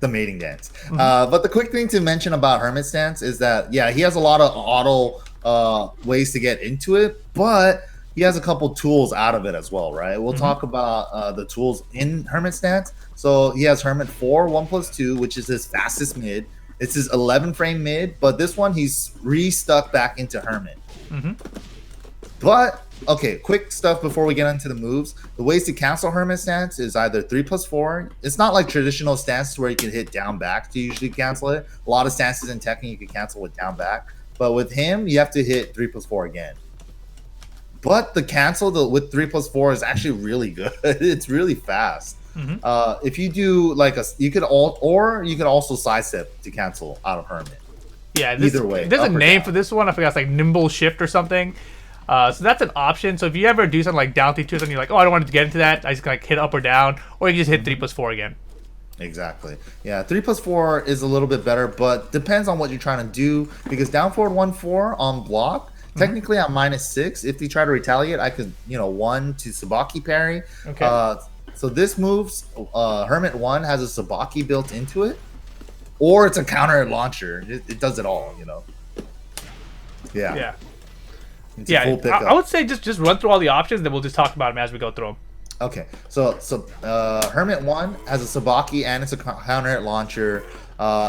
the mating dance. But the quick thing to mention about Harmon Stance is that he has a lot of auto ways to get into it, but he has a couple tools out of it as well, right? We'll talk about the tools in Harmon Stance. So he has Hermit 4 1+2, which is his fastest mid. It's his 11 frame mid, but this one he's re-stuck back into Hermit. But okay, quick stuff before we get into the moves. The ways to cancel Harmon Stance is either 3+4. It's not like traditional stances where you can hit down back to usually cancel it. A lot of stances in Tekken you can cancel with down back, but with him you have to hit 3+4 again. But the cancel with 3+4 is actually really good. It's really fast. If you do like you could also sidestep to cancel out of Hermit. Yeah, either way. There's a name for this one. I forgot. It's like nimble shift or something. So that's an option. So if you ever do something like down 3-2, then you're like, oh, I don't want to get into that. I just like hit up or down, or you can just hit 3+4 again. Exactly. Yeah, 3+4 is a little bit better, but depends on what you're trying to do. Because down forward 1-4 on block, technically I'm -6. If they try to retaliate, I could 1 to Sabaki parry. Okay. So this moves Hermit 1 has a Sabaki built into it, or it's a counter launcher. It does it all. Yeah. Yeah. It's a full pickup. I would say just run through all the options, then we'll just talk about them as we go through them. Okay, so Hermit 1 has a Sabaki and it's a counter hit launcher.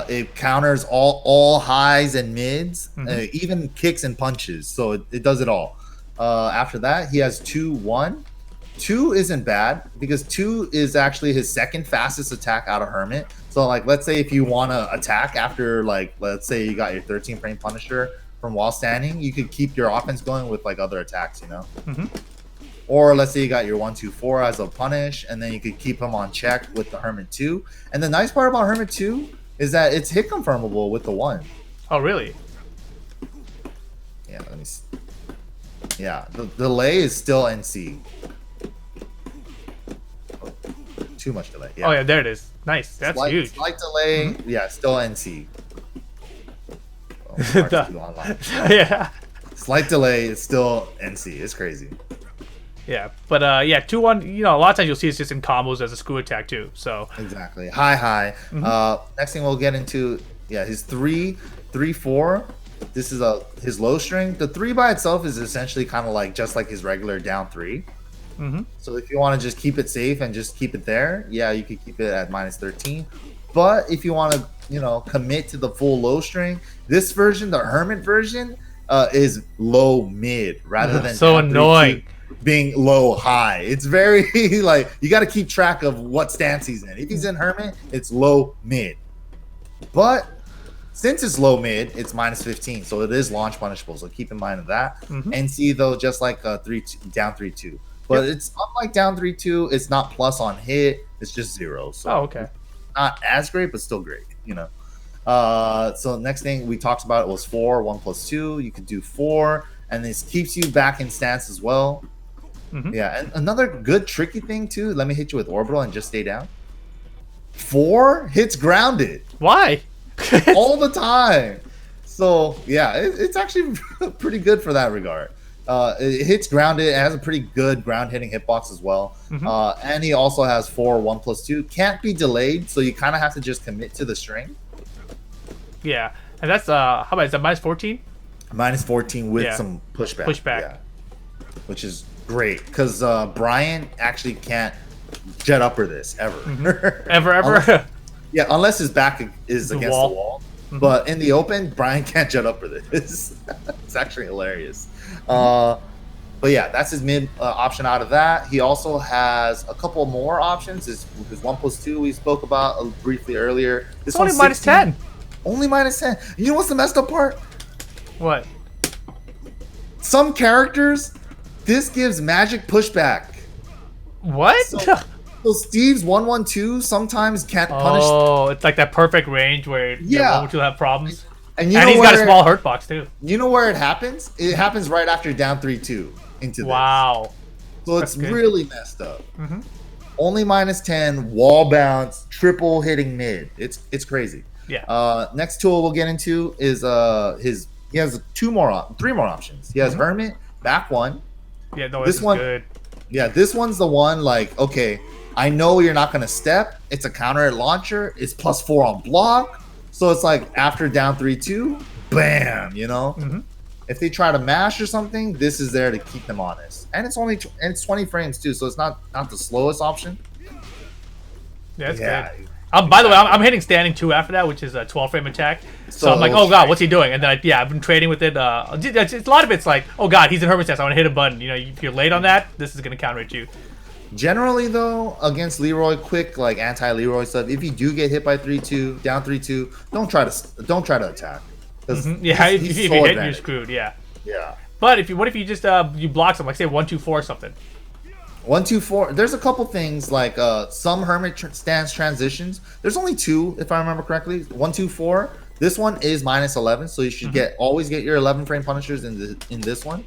It counters all highs and mids, even kicks and punches. So it does it all. After that, he has 2-1. 2 isn't bad because 2 is actually his second fastest attack out of Hermit. So like, let's say if you want to attack after let's say you got your 13 frame Punisher from while standing, you could keep your offense going with like other attacks, Or let's say you got your 1-2-4 as a punish, and then you could keep him on check with the Hermit 2. And the nice part about Hermit 2 is that it's hit confirmable with the 1. Oh, really? Yeah, let me see. Yeah, the delay is still NC. Oh, too much delay. Yeah. Oh, yeah, there it is. Nice. That's huge. Slight delay. Yeah, still NC. Oh, yeah. Slight delay is still NC. It's crazy. Yeah, but 2-1. A lot of times you'll see it's just in combos as a screw attack too. So exactly, high. Next thing we'll get into, his 3-4. This is his low string. The 3 by itself is essentially kind of like just like his regular down 3. So if you want to just keep it safe and just keep it there, you could keep it at -13. But if you want to, commit to the full low string, this version, the Hermit version, is low mid rather than so annoying. Being low high. It's very like you got to keep track of what stance he's in. If he's in Hermit, it's low mid. But since it's low mid, it's -15, so it is launch punishable. So keep in mind of that. NC though, just like down 3-2. But it's unlike down 3-2. It's not plus on hit. It's just 0. So okay. Not as great, but still great. So next thing we talked about was 4, 1+2. You could do 4, and this keeps you back in stance as well. Yeah, and another good tricky thing too. Let me hit you with orbital and just stay down. 4 hits grounded. Why? All the time. So yeah, it's actually pretty good for that regard. It hits grounded. It has a pretty good ground hitting hitbox as well. And he also has 4, 1+2. Can't be delayed, so you kind of have to just commit to the string. Yeah, and that's how about is that -14? -14 with some pushback. Yeah. Which is great because Brian actually can't jet upper this ever. ever. Unless his back is against the wall. But in the open, Brian can't jet upper this. It's actually hilarious. But yeah, that's his mid option out of that. He also has a couple more options. His 1+2 we spoke about briefly earlier. This only one's -10. Only -10. You know what's the messed up part? What? Some characters, this gives magic pushback. What? So Steve's 1-1-2 sometimes can't punish. Oh, it's like that perfect range where 1-2 have problems. And he's got a small hurt box too. You know where it happens? It happens right after down 3-2 into this. Wow. So it's really messed up. Only -10, wall bounce, triple hitting mid. It's crazy. Yeah. Next tool we'll get into is he has 3 more options. He has Hermit, back 1. Yeah, no, this one good. Yeah, this one's the one like, okay, I know you're not gonna step. It's a counter launcher. It's +4 on block. So it's like after down 3-2, bam, If they try to mash or something, this is there to keep them honest. And it's 20 frames too, so it's not the slowest option. Yeah, that's good. By the way, I'm hitting standing 2 after that, which is a 12 frame attack. So I'm like, oh god, what's he doing? And then I've been trading with it. It's a lot of it's like, oh god, he's in Harmon Stance. I want to hit a button. If you're late on that, this is gonna counter at you. Generally though, against Leroy, quick like anti-Leroy stuff, if you do get hit by 3-2, down 3-2, don't try to attack. Yeah, if you hit, you're screwed. Yeah. Yeah. But what if you just you block something, like say 1-2-4 or something? 1-2-4. There's a couple things like some Hermit stance transitions. There's only 2, if I remember correctly. 1-2-4. This one is -11, so you should always get your 11 frame punishers in this one,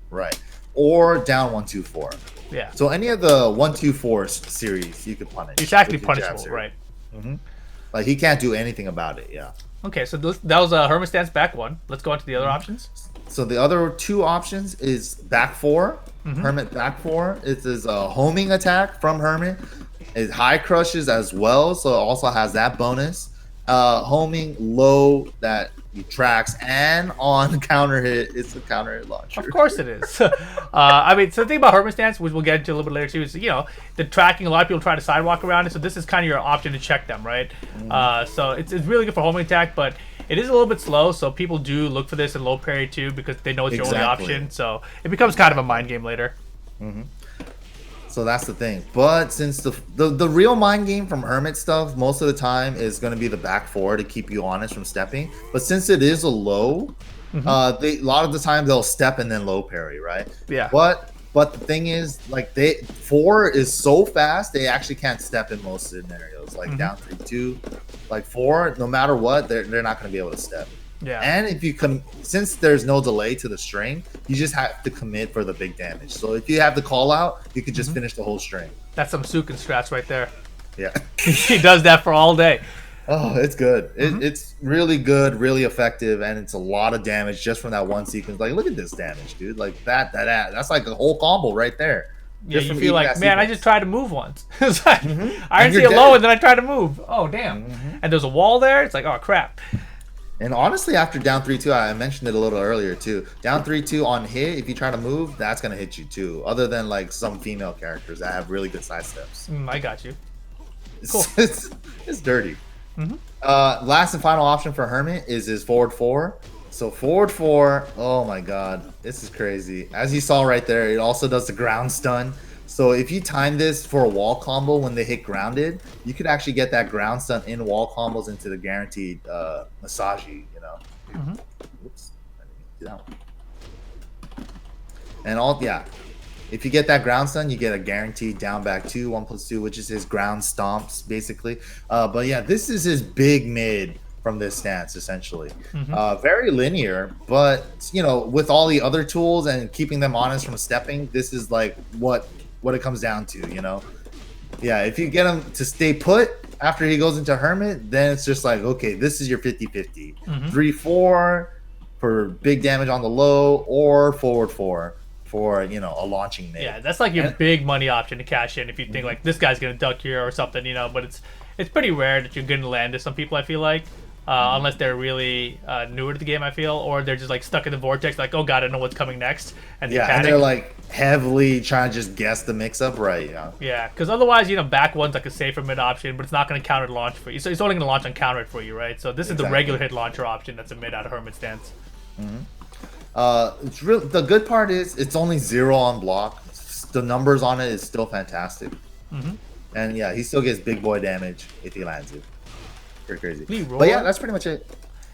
right? Or down 1-2-4. Yeah. So any of the 1-2-4 series you could punish. It's actually punishable, right? Like he can't do anything about it. Yeah. Okay, so that was a Harmon Stance back 1. Let's go on to the other options. So the other 2 options is back 4. Hermit back 4. It is a homing attack from Hermit. It high crushes as well, so it also has that bonus. Homing low that he tracks, and on counter hit, it's a counter hit launcher. Of course it is. I mean, so the thing about Harmon Stance, which we'll get into a little bit later too, is the tracking. A lot of people try to sidewalk around it, so this is kind of your option to check them, right? So it's really good for homing attack, but it is a little bit slow, so people do look for this in low parry too because they know it's your only option. So it becomes kind of a mind game later. So that's the thing. But since the real mind game from Hermit stuff most of the time is going to be the back 4 to keep you honest from stepping. But since it is a low, a lot of the time they'll step and then low parry, right? Yeah. But the thing is, like 4 is so fast they actually can't step in most scenarios. Like down 3-2, like 4, no matter what, they're not going to be able to step. Yeah. And if you since there's no delay to the string, you just have to commit for the big damage. So if you have the call out, you could just finish the whole string. That's some Sukin strats right there. Yeah. He does that for all day. Oh, it's good. It's really good, really effective, and it's a lot of damage just from that one sequence. Like, look at this damage, dude. Like that's like a whole combo right there. Yeah, Just you from feel like, eating man, that I just tried to move once. It's like, sequence. I didn't see you're it low, dead. and then I tried to move. Oh, damn. And there's a wall there. It's like, oh, crap. And honestly, after down 3-2, I mentioned it a little earlier too. Down 3-2 on hit, if you try to move, that's gonna hit you too. Other than like some female characters that have really good side steps. I got you. Cool. It's dirty. Last and final option for Hermit is his forward 4. So forward 4, oh my god, this is crazy. As you saw right there, it also does the ground stun. So if you time this for a wall combo when they hit grounded, you could actually get that ground stun in wall combos into the guaranteed Massagey, Oops, I didn't do that one. And if you get that ground stun, you get a guaranteed down back 2, 1+2, which is his ground stomps basically. But yeah, this is his big mid from this stance essentially. Very linear, but with all the other tools and keeping them honest from stepping, this is like what it comes down to. Yeah, if you get him to stay put after he goes into Hermit, then it's just like, okay, this is your 50-50. 3-4 for big damage on the low, or forward 4 for a launching mid. Yeah, that's like your big money option to cash in if you think like this guy's gonna duck here or something, but it's pretty rare that you're gonna land to some people, I feel like. Unless they're really newer to the game, I feel, or they're just like stuck in the vortex, like, oh god, I know what's coming next, and they panic. And they're like heavily trying to just guess the mix-up, right? Yeah, because otherwise, back one's like a safer mid option, but it's not going to counter launch for you. So it's only going to launch on counter it for you, right? So this is the regular hit launcher option that's a mid out of Harmon Stance. It's real. The good part is it's only 0 on block. The numbers on it is still fantastic. And yeah, he still gets big boy damage if he lands it. Pretty crazy. Leroy. But yeah, that's pretty much it.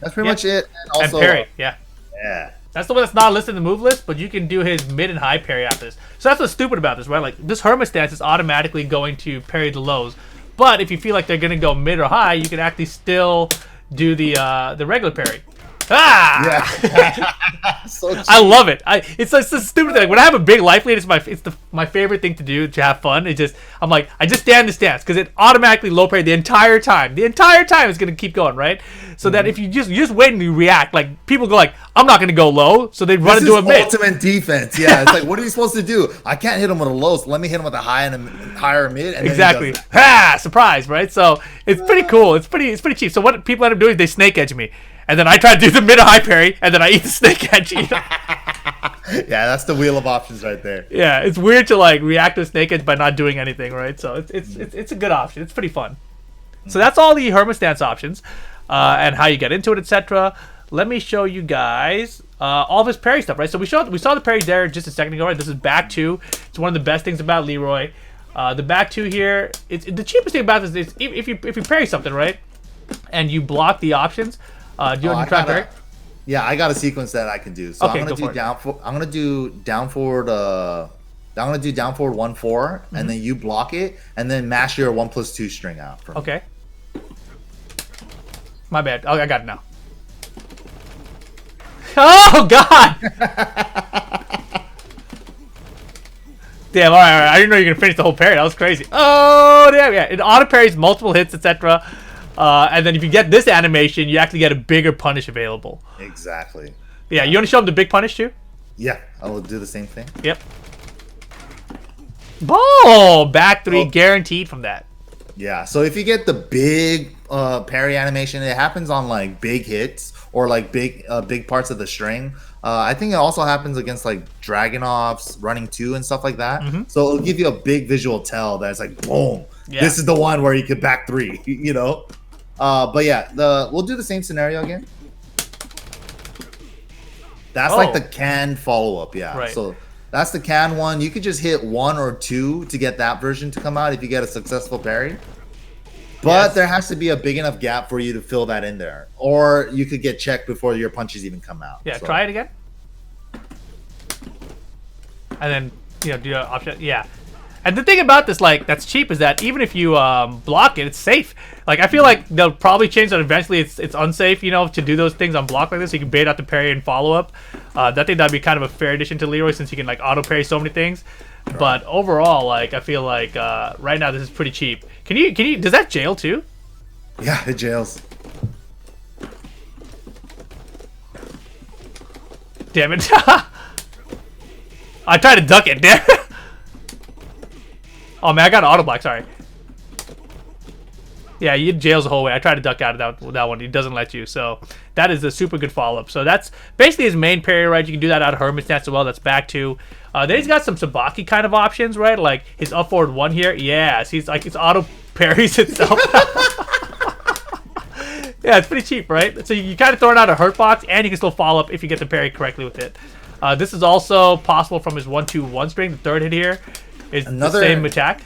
And also, parry, yeah. Yeah. That's the one that's not listed in the move list, but you can do his mid and high parry after this. So that's what's stupid about this, right? Like, this Harmon Stance is automatically going to parry the lows. But if you feel like they're going to go mid or high, you can actually still do the regular parry. Yeah. So I love it. It's a stupid thing. When I have a big life lead, it's my favorite thing to do to have fun. I'm like, I just stand the stance because it automatically low parry the entire time. The entire time it's gonna keep going, right? So that if you just wait and you react, like people go like, I'm not gonna go low, so they run into a mid. Ultimate defense. Yeah, it's like, what are you supposed to do? I can't hit him with a low, so let me hit him with a high and a higher mid. And exactly. Surprise, right? So it's pretty cool. It's pretty cheap. So what people end up doing is they snake edge me. And then I try to do the mid high parry, and then I eat the snake edge. Yeah, that's the wheel of options right there. Yeah, it's weird to like react to snake edge by not doing anything, right? So it's a good option. It's pretty fun. So that's all the Harmon Stance options, and how you get into it, etc. Let me show you guys all this parry stuff, right? So we saw the parry there just a second ago, right? This is back 2. It's one of the best things about Leroy. The back 2 here. It's the cheapest thing about this is if you parry something, right, and you block the options. Do you want to try parry? Yeah, I got a sequence that I can do. So okay, I'm gonna do down forward I'm gonna do down forward 1-4, and then you block it, and then mash your 1+2 string out. For me. Okay. My bad. Oh, I got it now. Oh God! Damn. All right. I didn't know you were gonna finish the whole parry. That was crazy. Oh damn. Yeah. It auto parries multiple hits, etc. And then if you get this animation, you actually get a bigger punish available. Exactly. Yeah. You want to show them the big punish too? Yeah. I will do the same thing. Yep. Oh, back 3 guaranteed from that. Yeah. So if you get the big parry animation, it happens on like big hits or like big parts of the string. I think it also happens against like Dragunov's running 2 and stuff like that. So it'll give you a big visual tell that's like boom. Yeah. This is the one where you can back 3. You know. But yeah, we'll do the same scenario again. That's like the can follow up. Yeah. Right. So. That's the can one. You could just hit 1 or 2 to get that version to come out if you get a successful parry. But there has to be a big enough gap for you to fill that in there. Or you could get checked before your punches even come out. Yeah, so. Try it again. And then, do your option. Yeah. And the thing about this, like, that's cheap is that even if you block it, it's safe. Like, I feel like they'll probably change that eventually. It's unsafe, to do those things on block like this. So you can bait out the parry and follow up. I think that'd be kind of a fair addition to Leroy since you can, like, auto parry so many things. Right. But overall, like, I feel like right now this is pretty cheap. Can you, does that jail too? Yeah, it jails. Damn it. I tried to duck it, damn. Oh man, I got an auto block, sorry. Yeah, he jails the whole way. I tried to duck out of that one. He doesn't let you. So that is a super good follow-up. So that's basically his main parry, right? You can do that out of Harmon Stance as well. That's back 2. Then he's got some Sabaki kind of options, right? Like his up forward 1 here. Yes, he's like, his auto parries itself. Yeah, it's pretty cheap, right? So you kind of throw it out a hurt box, and you can still follow up if you get the parry correctly with it. This is also possible from his 1-2-1 string. The third hit here is the same attack.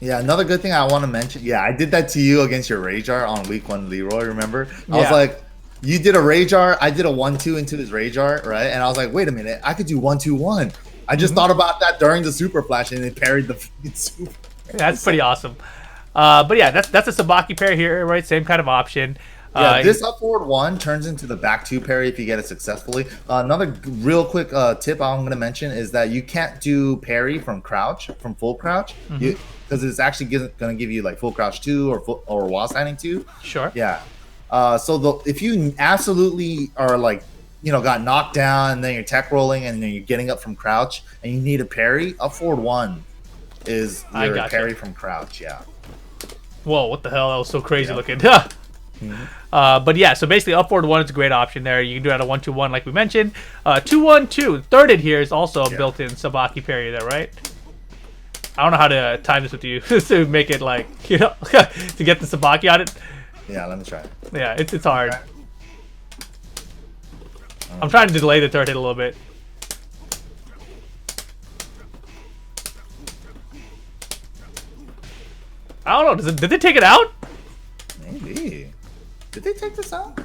Yeah, another good thing I want to mention. Yeah, I did that to you against your Rage Art on week 1, Leroy, remember? I was like, you did a Rage Art, I did a 1-2 into his Rage Art, right? And I was like, wait a minute, I could do 1-2-1. I just thought about that during the Super Flash, and it parried the Super. That's pretty awesome. But yeah, that's a Sabaki parry here, right? Same kind of option. Yeah, this up forward 1 turns into the back 2 parry if you get it successfully. Another real quick tip I'm going to mention is that you can't do parry from full crouch, because it's actually going to give you like full crouch 2 or wall standing 2. Sure. Yeah. So if you absolutely are like, got knocked down and then you're tech rolling and then you're getting up from crouch and you need a parry, up forward 1 is your parry from crouch. Yeah. Whoa, what the hell? That was so crazy looking. But yeah, so basically up forward 1 is a great option there. You can do it at a 1-2-1 like we mentioned. 2-1-2. Third hit here is also a built-in Sabaki parry there, right? I don't know how to time this with you to make it like, to get the Sabaki on it. Yeah, let me try it. Yeah, it's hard. I'm trying to delay the third hit a little bit. I don't know. Did they take it out? Maybe. Did they take this out?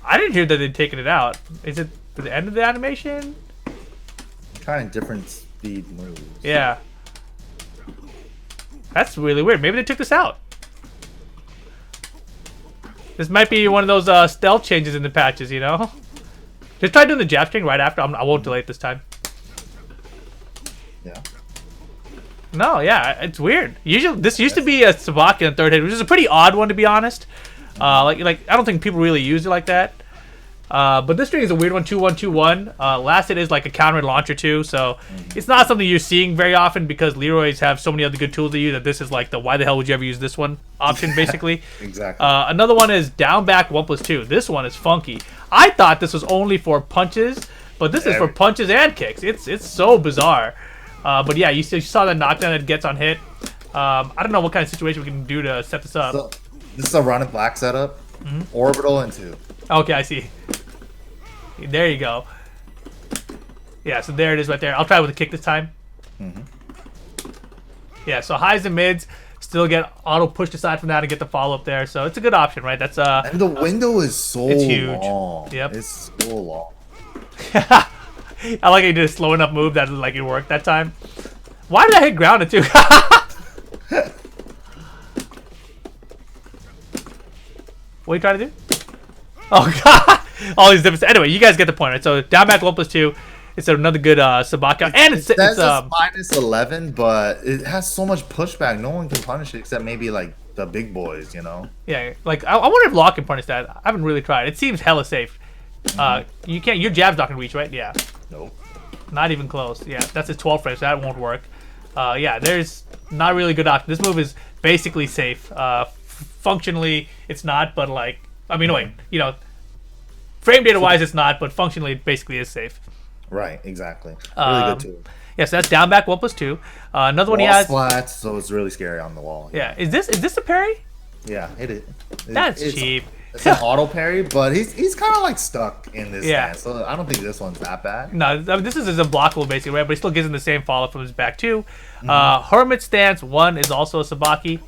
I didn't hear that they'd taken it out. Is it for the end of the animation? I'm trying different speed moves. Yeah. That's really weird. Maybe they took this out. This might be one of those stealth changes in the patches, Just try doing the jab string right after. I won't delay it this time. Yeah. No, yeah, it's weird. Usually, this used to be a Sabaki in the third hit, which is a pretty odd one to be honest. Like I don't think people really use it like that. But this string is a weird one, 2-1-2-1. Last hit is like a counter launcher too, so it's not something you're seeing very often because Leroy's have so many other good tools to use that this is like the why the hell would you ever use this one option basically. Exactly. Another one is down back 1+2. This one is funky. I thought this was only for punches, but this is for punches and kicks. It's so bizarre. But yeah, you saw the knockdown that it gets on hit. I don't know what kind of situation we can do to set this up. So, this is a run and black setup. Orbital and 2. Okay, I see. There you go. Yeah, so there it is right there. I'll try with a kick this time. Yeah, so highs and mids still get auto pushed aside from that and get the follow up there. So it's a good option, right? That's and the window is so it's huge. Long. Yep. It's so long. I like how you did a slow enough move that like it worked that time. Why did I hit grounded too? What are you trying to do? Oh god! All these different. Anyway, you guys get the point, right? So down back 1+2. It's another good Sabaka, and it's minus 11, but it has so much pushback. No one can punish it except maybe like the big boys, you know. Yeah, like I wonder if Law can punish that. I haven't really tried. It seems hella safe. You can't. Your jab's not gonna reach, right? Yeah. Nope. Not even close. Yeah, that's his 12 frame, so that won't work. Yeah, there's not really good option. This move is basically safe. Functionally, it's not, but like, I mean, wait, you know, frame data wise, it's not, but functionally, it basically is safe. Right, exactly. Really good too. Yeah, so that's down back 1+2. Another one he Wall has. splats, so it's really scary on the wall. Yeah, is this a parry? Yeah, it's cheap. It's an auto parry, but he's kind of like stuck in this stance, so I don't think this one's that bad. No, I mean, this is unblockable basically, right? But he still gives him the same follow from his back too. Harmon Stance 1 is also a Sabaki.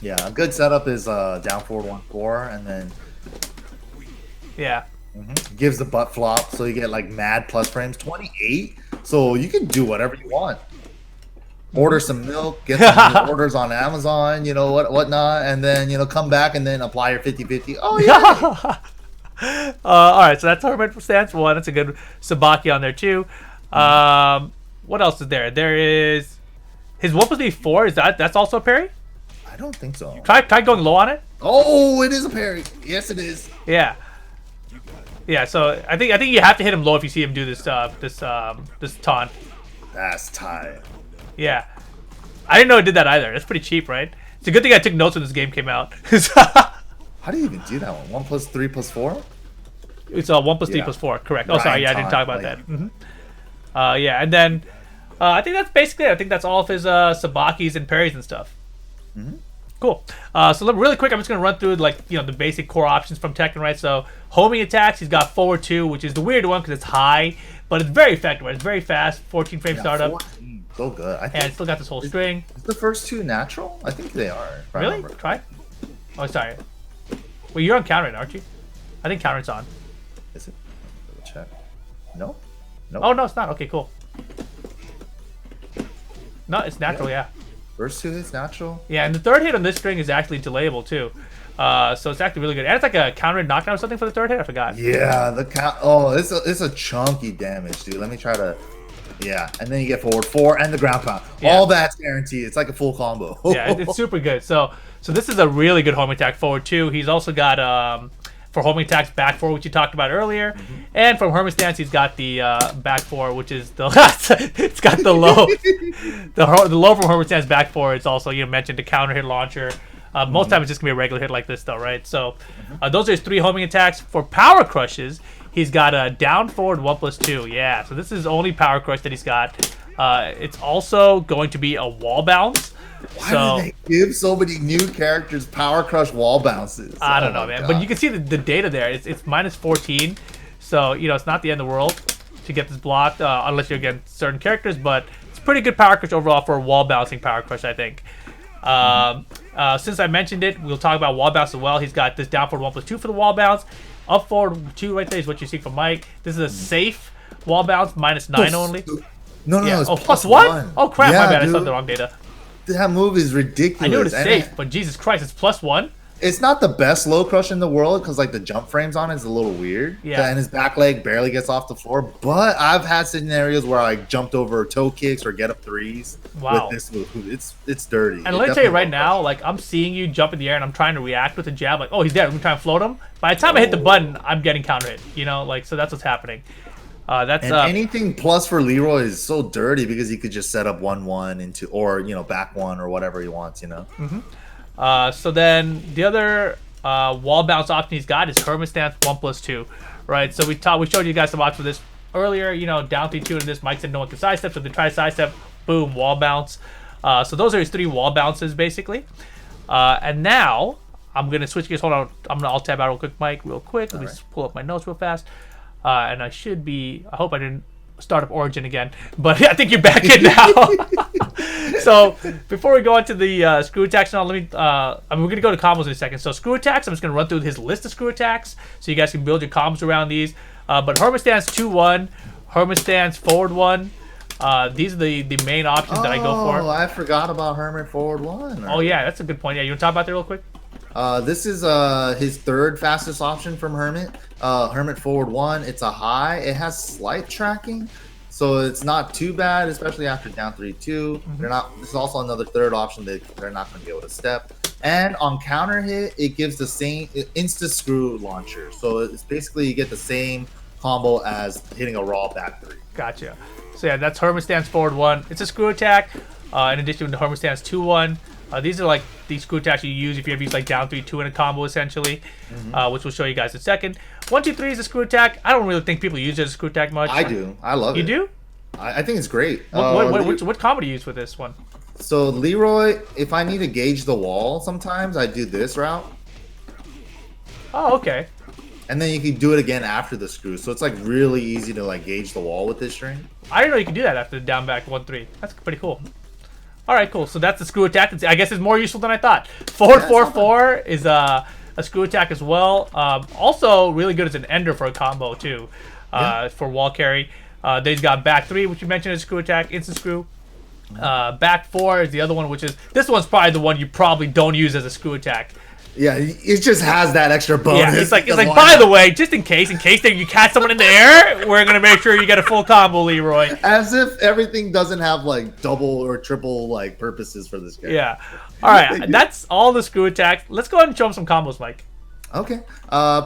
Yeah, a good setup is down forward 1-4, and then yeah. Gives the butt flop, so you get like mad plus frames. 28, so you can do whatever you want. Order some milk, get some orders on Amazon, you know, whatnot, and then, you know, come back and then apply your 50-50. Oh yeah. All right, so that's Harmon Stance 1. That's a good Sabaki on there too. What else is there? There is his 1+4. Is that's also a parry? I don't think so. Try going low on it. Oh, it is a parry. Yes, it is. Yeah. Yeah, so I think you have to hit him low if you see him do this this taunt. That's tight. Yeah, I didn't know it did that either. That's pretty cheap, right? It's a good thing I took notes when this game came out. How do you even do that one? 1+3+4? It's 1+3+4, correct? Oh, sorry, yeah, I didn't talk about that. Yeah, and then I think that's basically it. I think that's all of his Sabakis and parries and stuff. Cool. So really quick, I'm just gonna run through the basic core options from Tekken, right? So homing attacks, he's got forward 2, which is the weird one because it's high, but it's very effective. Right? It's very fast, 14 frame startup. 14. So good. And it's still got this whole string. Is the first 2 natural? I think they are. Really? Try. Oh, sorry. Well, you're on counter, aren't you? I think counter's on. Is it? Check. No. No. Oh no, it's not. Okay, cool. No, it's natural. Yeah. First 2 hits natural. Yeah, and the third hit on this string is actually delayable too. So it's actually really good. And it's like a counter knockdown or something for the third hit. I forgot. Yeah, the count. Oh, it's a chunky damage, dude. Let me try to. Yeah, and then you get forward 4 and the ground pound. Yeah. All that's guaranteed. It's like a full combo. Yeah, it's super good. So this is a really good homing attack forward 2. He's also got for homing attacks back 4, which you talked about earlier, and from Harmon Stance he's got the back 4, which is the it's got the low the low from Harmon Stance back 4. It's also mentioned the counter hit launcher. Most times it's just gonna be a regular hit like this though, right? So those are his 3 homing attacks. For power crushes, he's got a down forward 1+2. Yeah, so this is only power crush that he's got. It's also going to be a wall bounce. Why do they give so many new characters power crush wall bounces? I don't know, man. God. But you can see the data there. It's -14, so it's not the end of the world to get this blocked unless you're against certain characters. But it's pretty good power crush overall for a wall bouncing power crush, I think. Since I mentioned it, we'll talk about wall bounce as well. He's got this down forward 1+2 for the wall bounce. Up forward 2 right there is what you see from Mike. This is a safe wall bounce, -9 only. No, yeah. it's +1? Oh crap, yeah, my bad. Dude. I saw the wrong data. That move is ridiculous. I knew it was safe, but Jesus Christ, it's +1? It's not the best low crush in the world because like the jump frames on it is a little weird. Yeah. And his back leg barely gets off the floor. But I've had scenarios where I jumped over toe kicks or get up 3s. Wow. With this move. It's dirty. And let me tell you right now, like I'm seeing you jump in the air and I'm trying to react with a jab. Like, oh, he's dead. Let me try and float him. By the time I hit the button, I'm getting counter hit. So that's what's happening. Anything plus for Leroy is so dirty because he could just set up 1-1 into or back 1 or whatever he wants. So then the other wall bounce option he's got is Harmon Stance 1+2, right? So we showed you guys some options for this earlier. Down 3-2 in this. Mike said no one can sidestep, so if they try to sidestep, boom, wall bounce. So those are his 3 wall bounces basically. And now I'm gonna switch gears. Hold on, I'm gonna alt tab out real quick, Mike, real quick. Let me just pull up my notes real fast. And I hope I didn't start up Origin again, but I think you're back in now. So before we go into the screw attacks now, we're gonna go to combos in a second. So screw attacks, I'm just gonna run through his list of screw attacks so you guys can build your combos around these. But Harmon Stance 2-1, Harmon Stance forward 1, These are the main options that I go for. Oh, I forgot about Harmon forward 1. Oh yeah, that's a good point. Yeah, you want to talk about that real quick? This is his third fastest option from Hermit. Hermit forward 1. It's a high. It has slight tracking, so it's not too bad, especially after down 3-2. They're not. This is also another third option that they're not going to be able to step. And on counter hit, it gives the same insta screw launcher. So it's basically you get the same combo as hitting a raw back 3. Gotcha. So yeah, that's Harmon Stance forward 1. It's a screw attack. In addition to Harmon Stance 2-1. These are like the screw attacks you use if you ever use like down 3-2 in a combo, essentially, which we'll show you guys in a second. 1-2-3 is a screw attack. I don't really think people use it as a screw attack much. I do. I love it. You do? I think it's great. What combo do you use for this one? So Leroy, if I need to gauge the wall, sometimes I do this route. Oh, okay. And then you can do it again after the screw. So it's like really easy to like gauge the wall with this string. I didn't know you could do that after the down back 1-3. That's pretty cool. All right, cool. So that's the screw attack. I guess it's more useful than I thought. Forward 4-4 is a screw attack as well. Also really good as an ender for a combo too, for wall carry. Then he's got back 3, which you mentioned as a screw attack, instant screw. Back 4 is the other one, which is this one's probably the one you probably don't use as a screw attack. Yeah, it just has that extra bonus. Yeah, it's like by the way, just in case that you catch someone in the air, we're gonna make sure you get a full combo, Leroy. As if everything doesn't have like double or triple like purposes for this game. Yeah. All right, that's all the screw attacks. Let's go ahead and show them some combos, Mike. Okay.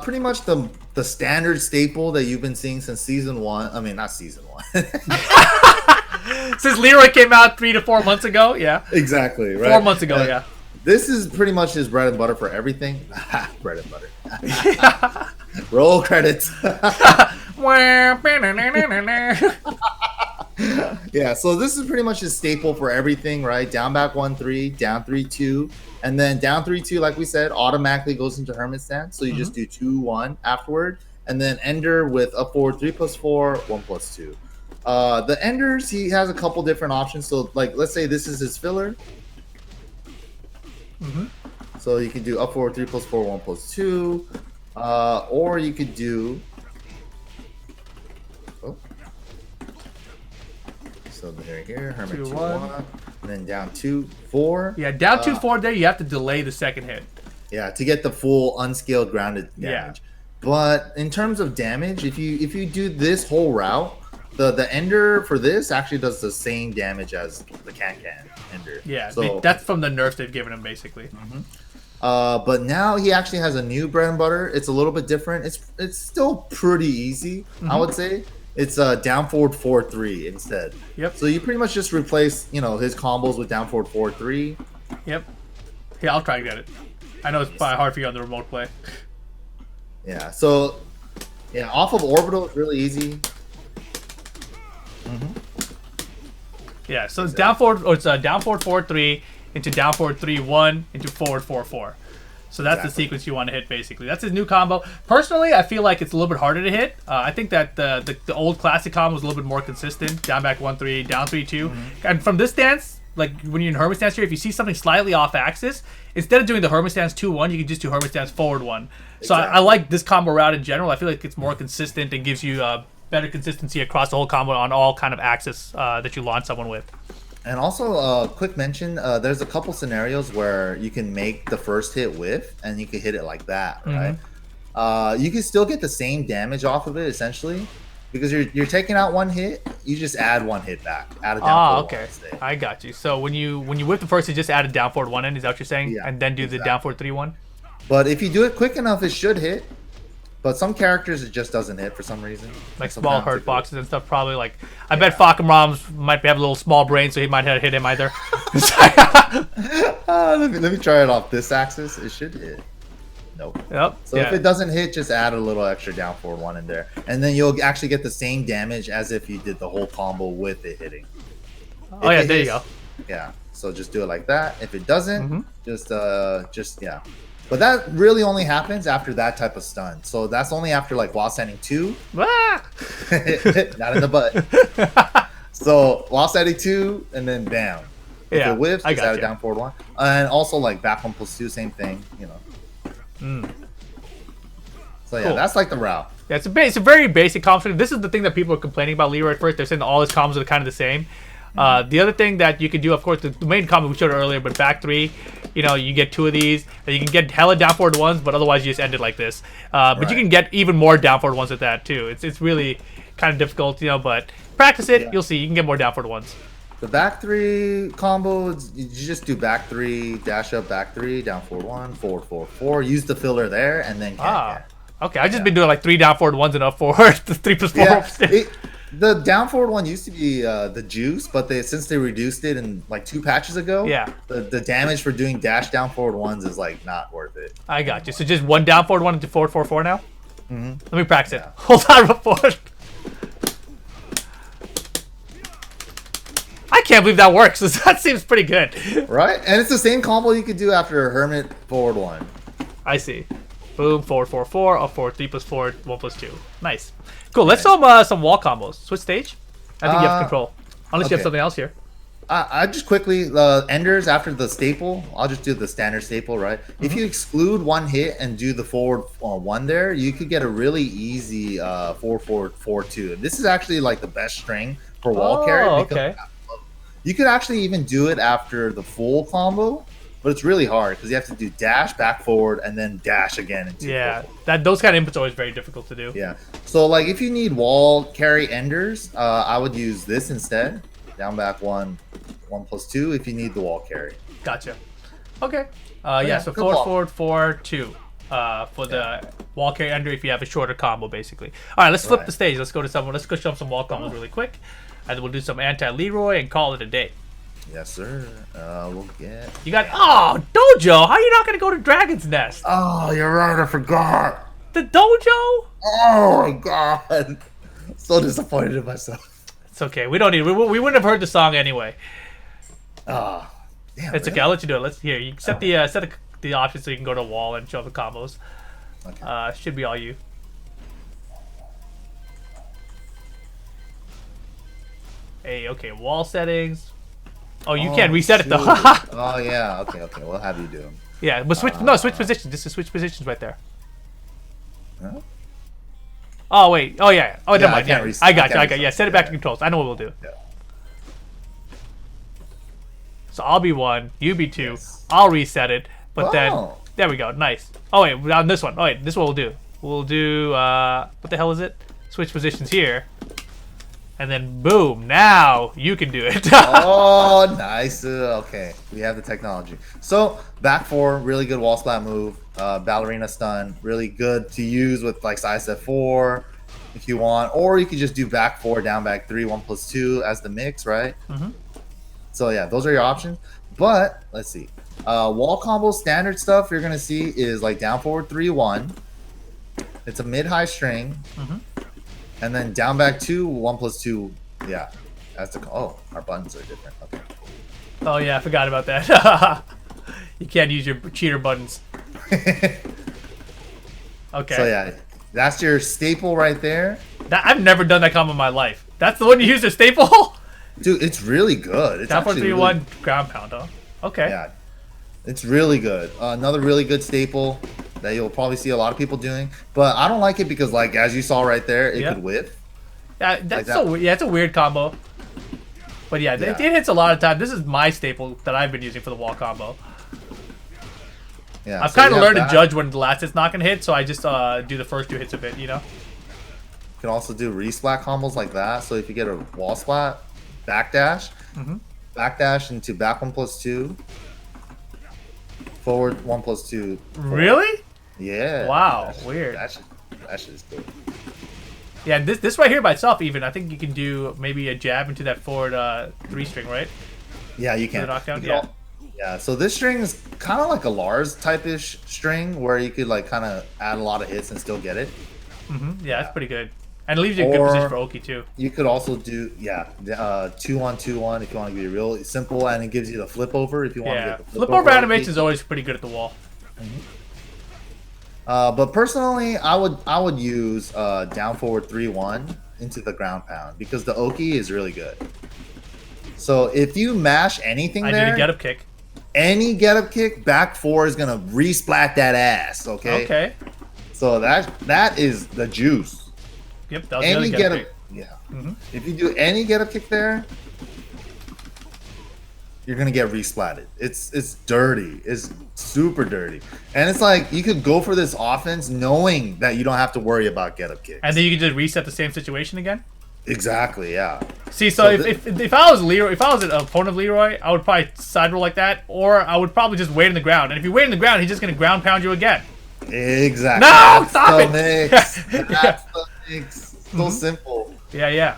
Pretty much the standard staple that you've been seeing since season 1. I mean, not season 1. Since Leroy came out 3 to 4 months ago, yeah. Exactly. Right. 4 months ago, yeah. This is pretty much his bread and butter for everything. Bread and butter. Roll credits. Yeah, so this is pretty much his staple for everything, right? Down back 1-3, down 3-2, and then down 3-2, like we said, automatically goes into Harmon Stance. So you just do 2-1 afterward, and then ender with up forward 3+4, 1+2. The enders, he has a couple different options. So like, let's say this is his filler. So you can do up forward 3+4, 1+2, or you could do. So here, Hermit 2-1, and then down 2-4. Yeah, down 2-4. There you have to delay the second hit. Yeah, to get the full unscaled grounded damage. Yeah. But in terms of damage, if you do this whole route, the ender for this actually does the same damage as the can ender. Yeah, so that's from the nerfs they've given him basically. But now he actually has a new bread and butter. It's a little bit different. It's still pretty easy, I would say. It's down forward 4-3 instead. Yep. So you pretty much just replace his combos with down forward 4-3. Yep. Yeah, I'll try to get it. I know it's probably hard for you on the remote play. Yeah. So yeah, off of orbital, it's really easy. Yeah, so it's down forward, or it's down forward 4-3 into down forward 3-1 into forward 4-4. So that's the sequence you want to hit, basically. That's his new combo. Personally, I feel like it's a little bit harder to hit. I think that the old classic combo was a little bit more consistent. Down back 1-3, down 3-2. And from this stance, like when you're in Harmon Stance here, if you see something slightly off axis, instead of doing the Harmon Stance 2-1, you can just do Harmon Stance forward 1. So I like this combo route in general. I feel like it's more consistent and gives you better consistency across the whole combo on all kind of axis that you launch someone with. And also, quick mention, there's a couple scenarios where you can make the first hit whiff, and you can hit it like that, right? You can still get the same damage off of it, essentially, because you're taking out one hit, you just add one hit back. Add a down forward one. I got you. So when you whip the first, you just add a down forward 1 in, is that what you're saying? Yeah, and then do the down forward 3-1? But if you do it quick enough, it should hit. But some characters, it just doesn't hit for some reason. Like small hurt boxes and stuff, probably. Like I bet Falcon Roms might have a little small brain, so he might have hit him either. Let me try it off this axis. It should hit. Nope. Yep. So if it doesn't hit, just add a little extra down forward 1 in there. And then you'll actually get the same damage as if you did the whole combo with it hitting. Oh, yeah, there you go. Yeah. So just do it like that. If it doesn't, just yeah. But that really only happens after that type of stun. So that's only after like while standing 2. Ah! Not in the butt. So while standing 2 and then bam. If it whiffs, just add a down forward 1. And also like back 1+2, same thing, So So yeah, that's like the route. Yeah, it's a very basic combo. This is the thing that people are complaining about Leroy at first. They're saying all his combos are kind of the same. The other thing that you can do, of course, the main combo we showed earlier, but back three, you get 2 of these. And you can get hella down forward ones, but otherwise you just end it like this. But you can get even more down forward ones with that too. It's really kind of difficult, but practice it. You'll see you can get more down forward ones. The back 3 combo, you just do back 3, dash up, back 3, down forward 1, forward 4, 4. Use the filler there, and then okay. I've just been doing like 3 down forward ones and up forward. 3 plus 4. Yeah, the down forward one used to be the juice, but since they reduced it in like 2 patches ago, the damage for doing dash down forward ones is like not worth it. I got you. So just 1 down forward 1 into forward 4 4 now. Let me practice it. Hold on, forward. I can't believe that works. That seems pretty good. Right? And it's the same combo you could do after Hermit forward 1. I see. Boom, forward 4 4, up forward 3 plus 4, 1 plus 2. Nice. Cool. Let's some wall combos. Switch stage. I think you have control. Unless you have something else here. I just quickly enders after the staple. I'll just do the standard staple, right? If you exclude 1 hit and do the forward 1 there, you could get a really easy 4 4 4 2. This is actually like the best string for wall carry. Okay. You could actually even do it after the full combo, but it's really hard because you have to do dash, back forward, and then dash again. Those kind of inputs are always very difficult to do. Yeah. So like if you need wall carry enders, I would use this instead. Down back 1, 1 plus 2 if you need the wall carry. Gotcha. Okay. So forward 4 2 for the wall carry ender if you have a shorter combo basically. All right, let's flip the stage. Let's go to someone. Let's go show them some wall combos really quick. And we'll do some anti-Leroy and call it a day. Yes, sir. We'll get... You got... Oh, Dojo! How are you not going to go to Dragon's Nest? Oh, you're right. I forgot. The Dojo? Oh, my God. So disappointed in myself. It's okay. We don't need... We wouldn't have heard the song anyway. Oh, damn. It's okay. I'll let you do it. Let's hear. You set the options so you can go to a wall and show the combos. Okay. Should be all you. Hey, okay, wall settings. Oh, you can't reset it though. Oh yeah, okay. We'll have you do them. Yeah, but switch positions. This is switch positions right there. Huh? Oh wait. Oh yeah. Oh never mind. I got you. Yeah, set it back to controls. I know what we'll do. Yeah. So I'll be 1, you be 2. Yes. I'll reset it, but then there we go. Nice. Oh wait, on this one. Oh wait, this is what we'll do. We'll do what the hell is it? Switch positions here. And then boom, now you can do it. Oh, nice. Okay, we have the technology. So back 4, really good wall splat move. Ballerina stun, really good to use with like side step 4 if you want. Or you could just do back 4, down back 3, 1 plus 2 as the mix, right? So yeah, those are your options. But let's see. Wall combo standard stuff you're going to see is like down forward 3, 1. It's a mid-high string. And then down back 2, 1 plus 2. Yeah. That's the our buttons are different. Okay. Oh yeah, I forgot about that. You can't use your cheater buttons. Okay. So yeah, that's your staple right there. I've never done that combo in my life. That's the one you use as staple? Dude, it's really good. It's down 4 3 1 ground pound, huh? Okay. Yeah. It's really good. Another really good staple that you'll probably see a lot of people doing, but I don't like it because, like, as you saw right there, it could whiff. Yeah, that's so. Yeah, it's a weird combo. But yeah, it hits a lot of time. This is my staple that I've been using for the wall combo. Yeah, I've kind of learned to judge when the last hit's not gonna hit, so I just do the first 2 hits of it. You can also do re-splat combos like that. So if you get a wall splat, backdash, backdash into back 1 plus 2. Forward 1 plus 2. Forward. Really? Yeah. Wow. Weird. That shit is cool. Yeah, this right here by itself, even I think you can do maybe a jab into that forward 3 string, right? Yeah, you can. Knockdown. Yeah. So this string is kind of like a Lars type-ish string where you could like kind of add a lot of hits and still get it. Yeah, that's pretty good. And it leaves you in good position for Oki too. You could also do 2-1 2-1 if you want to be real simple, and it gives you the flip over if you want to get the flip over animation is always pretty good at the wall. But personally, I would use down forward 3-1 into the ground pound because the Oki is really good. So if you mash anything there, I need a get up kick. Any get up kick, back 4 is gonna re-splat that ass. Okay. Okay. So that is the juice. Yep, that was Any the get other up, yeah. If you do any get up kick there, you're gonna get resplatted. It's dirty. It's super dirty. And it's like you could go for this offense knowing that you don't have to worry about get up kicks. And then you can just reset the same situation again. Exactly. Yeah. See, so if I was Leroy, if I was an opponent of Leroy, I would probably side roll like that, or I would probably just wait in the ground. And if you wait in the ground, he's just gonna ground pound you again. Exactly. No, stop it. Mix. That's the mix. So simple. Yeah.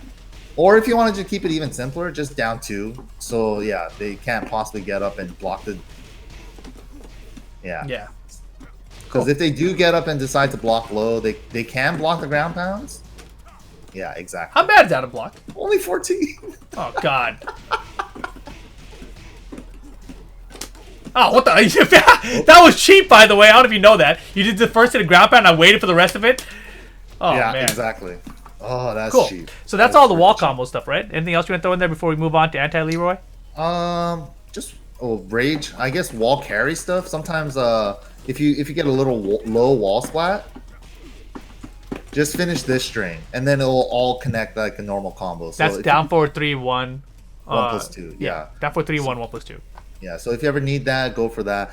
Or if you wanted to keep it even simpler, just down 2. So yeah, they can't possibly get up and block the. Yeah. Yeah. Because if they do get up and decide to block low, they can block the ground pounds. Yeah, exactly. How bad is that a block? Only 14. Oh God. Oh, what the? That was cheap, by the way. I don't know if you know that. You did the first hit of ground pound, and I waited for the rest of it. Oh, yeah, man. Exactly. Oh, that's Cool. cheap. So that's all the wall combo stuff, right? Anything else you want to throw in there before we move on to anti-Leroy? Just rage. I guess wall carry stuff. Sometimes, if you get a little low wall splat, just finish this string, and then it will all connect like a normal combo. So That's down 4 3 1. 1+2. Yeah. Down 4 3 1 1+2. Yeah. So if you ever need that, go for that.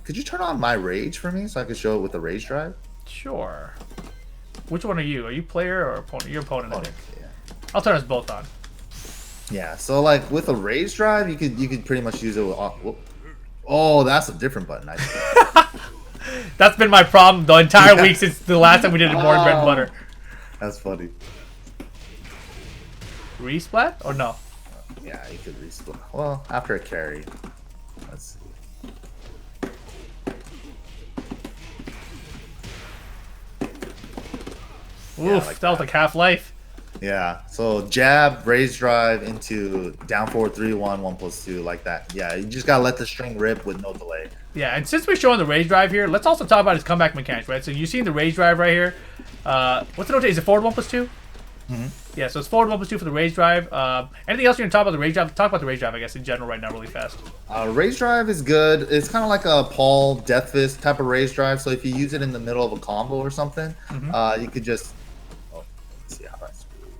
Could you turn on my rage for me so I could show it with the rage drive? Sure. Which one are you? Are you player or opponent? You're opponent, I think. Yeah. I'll turn us both on. Yeah. So like with a rage drive, you could pretty much use it with. Oh, that's a different button. I think. That's been my problem the entire week since the last time we did it in Morning Bead and Butter. That's funny. Resplat or no? Yeah, you could resplat. Well, after a carry. Let's see. Oof, like that was like Half-Life. Yeah. So jab, raise drive into down 4 3 1 1+2 like that. Yeah, you just gotta let the string rip with no delay. Yeah, and since we're showing the rage drive here, let's also talk about his comeback mechanics, right? So you've seen the rage drive right here. What's the notation? Is it forward 1+2? Yeah, so it's forward 1+2 for the rage drive. Anything else you want to talk about the rage drive? Talk about the rage drive, I guess, in general right now really fast. Raise drive is good. It's kind of like a Paul Death Fist type of raise drive. So if you use it in the middle of a combo or something, you could just. Oh, let's see how I screw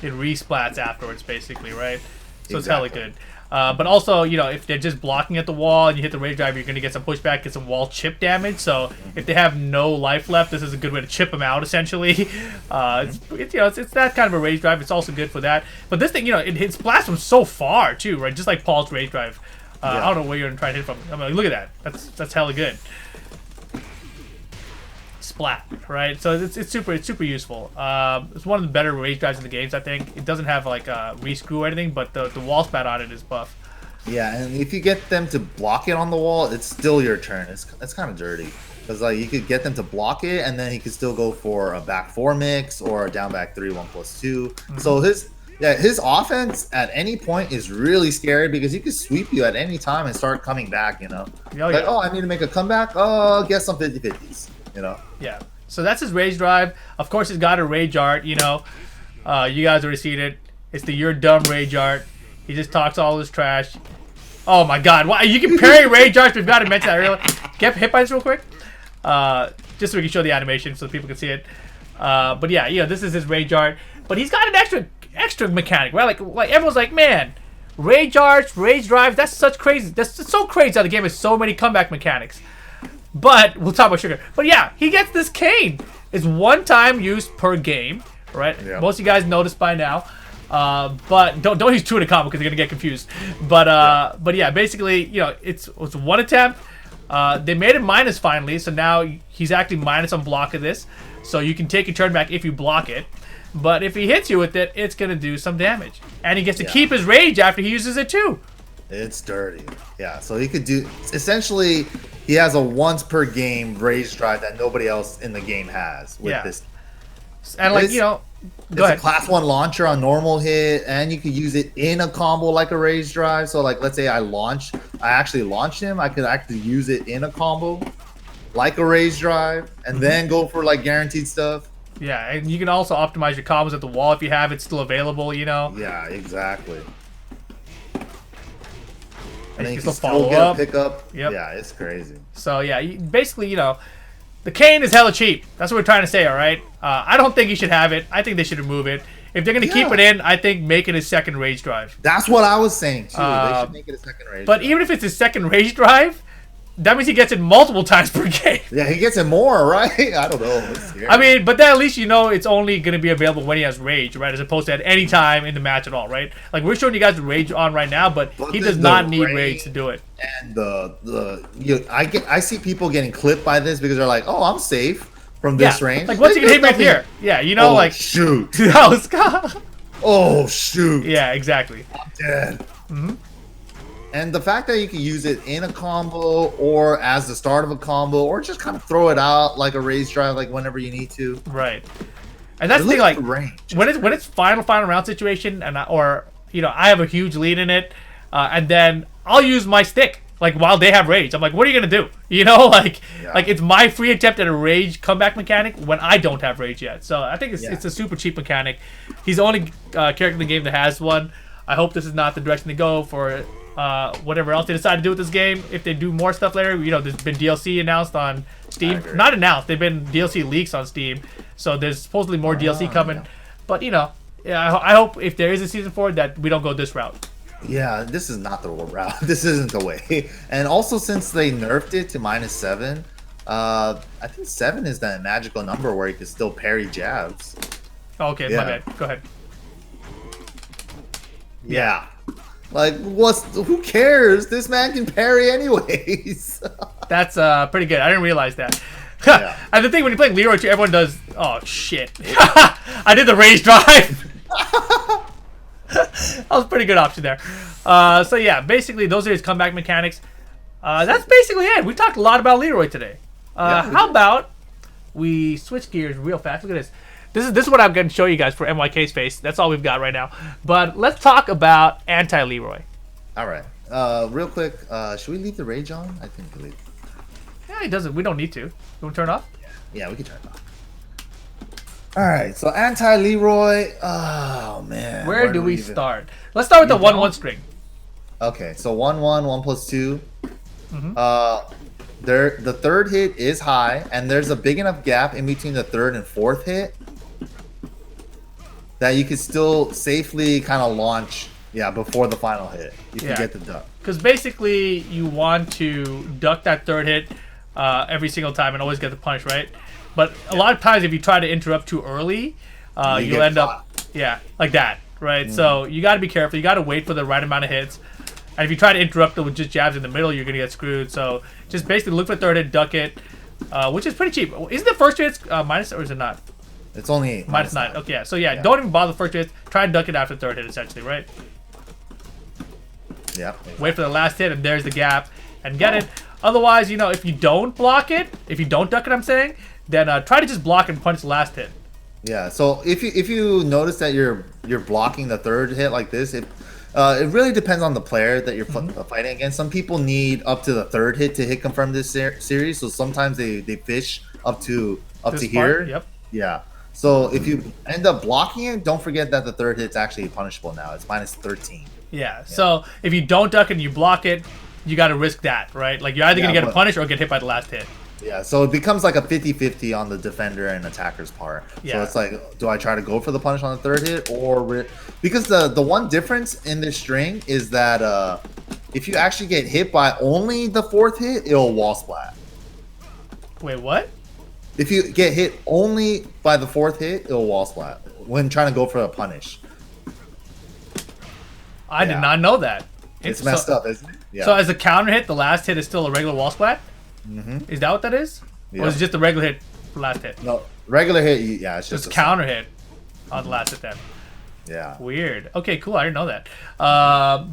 It resplats afterwards, basically, right? So it's Exactly. hella good. But also, you know, if they're just blocking at the wall and you hit the rage drive, you're going to get some pushback, get some wall chip damage. So if they have no life left, this is a good way to chip them out, essentially. It's that kind of a rage drive. It's also good for that. But this thing, you know, it hits blast from so far, too, right? Just like Paul's rage drive. I don't know where you're going to try and hit from. I mean, look at that. That's hella good. Splat, right? So it's super useful. It's one of the better rage drives in the games, I think. It doesn't have like a rescrew or anything, but the wall spat on it is buff. Yeah, and if you get them to block it on the wall, it's still your turn. It's kind of dirty because like you could get them to block it, and then he could still go for a back 4 mix or a down back 3 1+2. So his offense at any point is really scary because he could sweep you at any time and start coming back. You know, I need to make a comeback. Oh, get some 50-50s. You know. Yeah. So that's his rage drive. Of course, he's got a rage art. You know, you guys already seen it. It's the "You're Dumb" rage art. He just talks all this trash. Oh my God! Why you can parry rage arts? We've got to mention that earlier. Get hit by this real quick, just so we can show the animation so people can see it. But yeah, you know, this is his rage art. But he's got an extra mechanic, right? Like everyone's like, man, rage arts, rage drives. That's such crazy. That's so crazy how the game has so many comeback mechanics. But we'll talk about Sugar. But yeah, he gets this cane. It's one time use per game, right? Yeah. Most of you guys noticed by now. But don't use 2 in a combo because you're gonna get confused. But yeah, basically, you know, it's one attempt. They made it minus finally, so now he's actually minus on block of this. So you can take a turn back if you block it. But if he hits you with it, it's gonna do some damage, and he gets to keep his rage after he uses it too. It's dirty. Yeah, so he could do essentially. He has a once per game rage drive that nobody else in the game has with this. And like, you know, go ahead. It's a class 1 launcher on normal hit, and you could use it in a combo like a rage drive. So like, let's say I actually launched him. I could actually use it in a combo like a rage drive, and then go for like guaranteed stuff. Yeah, and you can also optimize your combos at the wall if you have it still available, you know. Yeah, exactly. and then you can can still still follow get up. a pickup. Yep. Yeah, it's crazy. So yeah, basically, the cane is hella cheap. That's what we're trying to say, all right? I don't think you should have it. I think they should remove it. If they're going to keep it in, I think make it a second rage drive. That's what I was saying, too. They should make it a second rage But drive. even if it's a second rage drive, that means he gets it multiple times per game. Yeah, he gets it more, right? I don't know. I mean, but then at least it's only going to be available when he has rage, right? As opposed to at any time in the match at all, right? Like, we're showing you guys the rage on right now, but he does not need rage to do it. And I see people getting clipped by this because they're like, oh, I'm safe from this range. Like, what's he going to hit me here? Yeah, like... shoot. That Oh, shoot. Yeah, exactly. I'm dead. Mm-hmm. And the fact that you can use it in a combo or as the start of a combo or just kind of throw it out like a rage drive, like whenever you need to. Right. And that's the thing, like, when it's final round situation, and I have a huge lead in it, and then I'll use my stick, like, while they have rage. I'm like, what are you going to do? Like it's my free attempt at a rage comeback mechanic when I don't have rage yet. So I think it's a super cheap mechanic. He's the only character in the game that has one. I hope this is not the direction to go for whatever else they decide to do with this game. If they do more stuff later, there's been DLC announced on Steam. Not announced, they've been DLC leaks on Steam. So there's supposedly more DLC coming. Yeah. But I hope if there is a season 4 that we don't go this route. Yeah, this is not the route. This isn't the way. And also, since they nerfed it to -7, I think 7 is that magical number where you can still parry jabs. Okay, my bad. Go ahead. Yeah. Like, who cares? This man can parry anyways. That's pretty good. I didn't realize that. And the thing, when you're playing Leroy, everyone does... Oh, shit. I did the rage drive. That was a pretty good option there. So, yeah, basically, those are his comeback mechanics. That's basically it. We talked a lot about Leroy today. How about we switch gears real fast? Look at this. This is what I'm going to show you guys for MYK's face. That's all we've got right now. But let's talk about anti-Leroy. All right. Real quick, should we leave the rage on? I think we leave. Yeah, it doesn't. We don't need to. You want to turn it off? Yeah, we can turn it off. All right. So anti-Leroy. Oh, man. Where do we start? Let's start with the 1-1 string. Okay. So 1-1, 1+2. Mm-hmm. The third hit is high, and there's a big enough gap in between the third and fourth hit that you can still safely kind of launch, before the final hit. You can get the duck. Because basically, you want to duck that third hit every single time and always get the punish, right? But a lot of times, if you try to interrupt too early, you'll end up, like that, right? Mm. So you got to be careful. You got to wait for the right amount of hits. And if you try to interrupt it with just jabs in the middle, you're going to get screwed. So just basically look for third hit, duck it, which is pretty cheap. Isn't the first hit minus, or is it not? It's only -9. Okay, yeah. So don't even bother the first hit. Try and duck it after the third hit, essentially, right? Yeah. Exactly. Wait for the last hit, and there's the gap, and get it. Otherwise, if you don't block it, if you don't duck it, I'm saying, then try to just block and punch the last hit. Yeah. So if you notice that you're blocking the third hit like this, it really depends on the player that you're fighting against. Some people need up to the third hit to hit confirm this series, so sometimes they fish up to here. Yep. Yeah. So if you end up blocking it, don't forget that the third hit's actually punishable now. It's -13. Yeah. So if you don't duck it and you block it, you got to risk that, right? Like you're either gonna get a punish or get hit by the last hit. Yeah, so it becomes like a 50-50 on the defender and attacker's part. Yeah. So it's like, do I try to go for the punish on the third hit or... Because the one difference in this string is that if you actually get hit by only the fourth hit, it'll wall splat. Wait, what? If you get hit only by the fourth hit, it'll wall splat when trying to go for a punish. I did not know that. It's messed up, isn't it? Yeah. So as a counter hit, the last hit is still a regular wall splat? Mm-hmm. Is that what that is? Yeah. Or is it just a regular hit for last hit? No, regular hit, yeah. It's just counter hit on the last hit then. Yeah. Weird. Okay, cool. I didn't know that.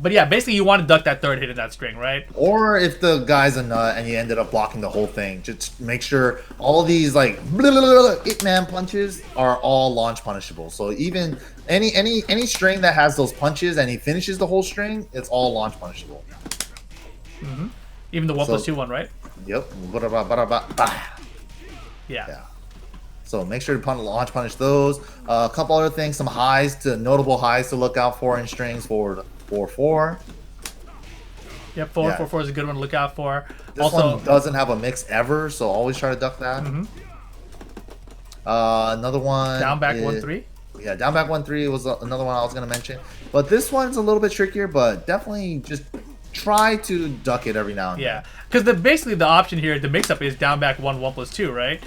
But yeah, basically you want to duck that third hit in that string, right? Or if the guy's a nut and you ended up blocking the whole thing, just make sure all these like Hitman punches are all launch punishable. So even any string that has those punches and he finishes the whole string, it's all launch punishable. Mm-hmm. Even the 1+2 one, right? Yep. Yeah. So make sure to launch punish those. A couple other things, some notable highs to look out for in strings for 4. Yep, forward 4-4 is a good one to look out for. This also, one doesn't have a mix ever, so always try to duck that. Another one. Down back 1-3. Yeah, down back 1-3 was another one I was gonna mention. But this one's a little bit trickier, but definitely just try to duck it every now and then. Yeah, because basically the option here, the mix-up is down back 1-1+2, right?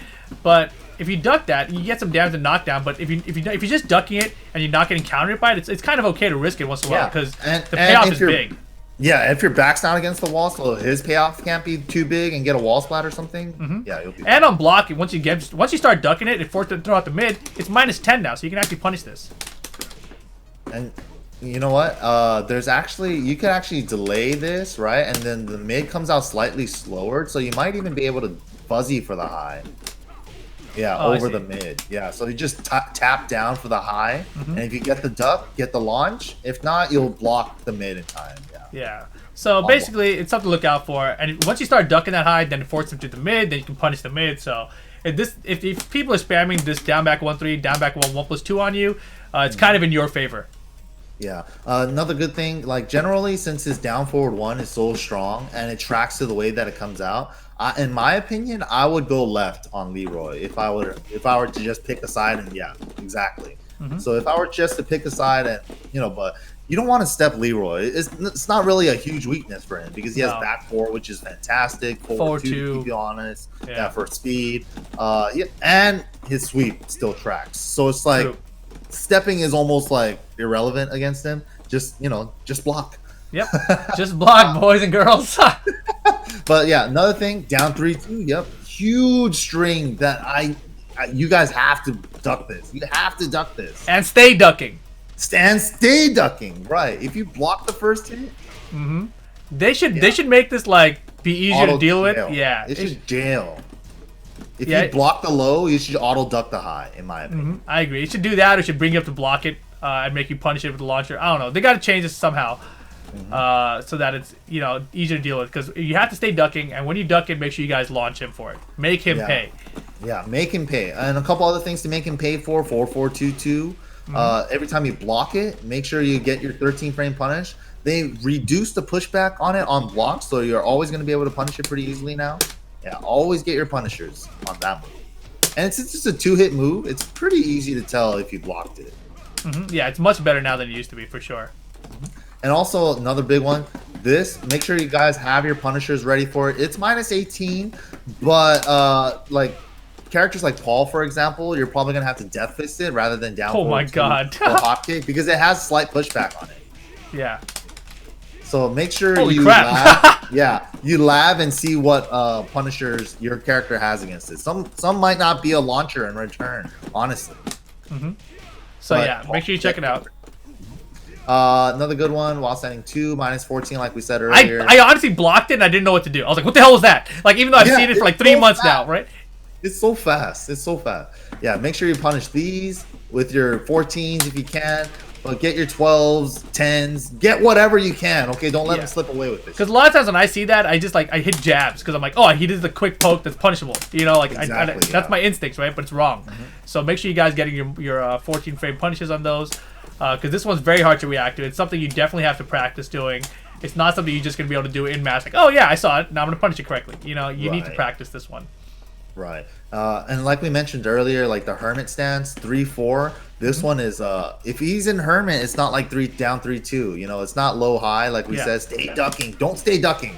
But if you duck that, you get some damage and knockdown. But if you're just ducking it and you're not getting countered by it, it's kind of okay to risk it once in a while because the payoff is big. Yeah, if your back's down against the wall, so his payoff can't be too big and get a wall splat or something. Yeah, you'll be. And on blocking, once you start ducking it, it forces it to throw out the mid. It's -10 now, so you can actually punish this. And you know what? You could actually delay this, right? And then the mid comes out slightly slower, so you might even be able to fuzzy for the high. Yeah, over the mid. Yeah, so you just tap down for the high, and if you get the duck, get the launch. If not, you'll block the mid in time. Yeah. So basically, it's something to look out for. And once you start ducking that high, then force them to the mid. Then you can punish the mid. So if people are spamming this down back 1-3, down back 1-1+2 on you, it's kind of in your favor. Yeah. Another good thing, like generally, since his down forward 1 is so strong and it tracks to the way that it comes out, in my opinion, I would go left on Leroy if I were to just pick a side. And yeah, exactly. So if I were just to pick a side, and but you don't want to step Leroy. It's not really a huge weakness for him because he has back 4, which is fantastic. Forward 2, to keep you honest. Yeah, for speed. And his sweep still tracks. So it's like stepping is almost like irrelevant against him. Just block. Yep, just block, boys and girls. But yeah, another thing, down 3-2. Yep, huge string that you guys have to duck this. You have to duck this and stay ducking. Stay ducking, right? If you block the first hit, they should make this like be easier to deal with. Yeah, it should jail. If you block the low, you should auto duck the high. In my opinion, I agree. You should do that, or should bring you up to block it and make you punish it with the launcher. I don't know. They got to change this somehow so that it's easier to deal with because you have to stay ducking, and when you duck it, make sure you guys launch him for it. Make him pay. Yeah, make him pay, and a couple other things to make him pay for 4-4-2-2. Every time you block it, make sure you get your 13 frame punish. They reduce the pushback on it on blocks, so you're always going to be able to punish it pretty easily now. Yeah, always get your punishers on that move. And since it's a 2-hit move, it's pretty easy to tell if you blocked it. Yeah, it's much better now than it used to be, for sure. And also, another big one, make sure you guys have your punishers ready for it. It's -18, but like characters like Paul, for example, you're probably going to have to death fist it rather than down. Oh my god. Or hop kick because it has slight pushback on it. Yeah. So make sure you lab, you lab and see what punishers your character has against it. Some might not be a launcher in return, honestly. So make sure you check it out. Another good one, while standing 2, -14, like we said earlier. I honestly blocked it and I didn't know what to do. I was like, what the hell was that? Like, even though I've seen it for like 3 months now, right? It's so fast. It's so fast. Yeah, make sure you punish these with your 14s if you can. But get your 12s, 10s, get whatever you can. Okay, don't let them slip away with it. Because a lot of times when I see that, I just I hit jabs because I'm like, oh, he did the quick poke that's punishable. That's my instincts, right? But it's wrong. So make sure you guys getting your 14 frame punishes on those because this one's very hard to react to. It's something you definitely have to practice doing. It's not something you're just gonna be able to do in mass. Like, oh yeah, I saw it. Now I'm gonna punish it correctly. You need to practice this one. Right. And like we mentioned earlier, like the Harmon Stance 3-4. This one is if he's in Harmon, it's not like 3-down 3-2. It's not low high like we said. Stay ducking. Don't stay ducking.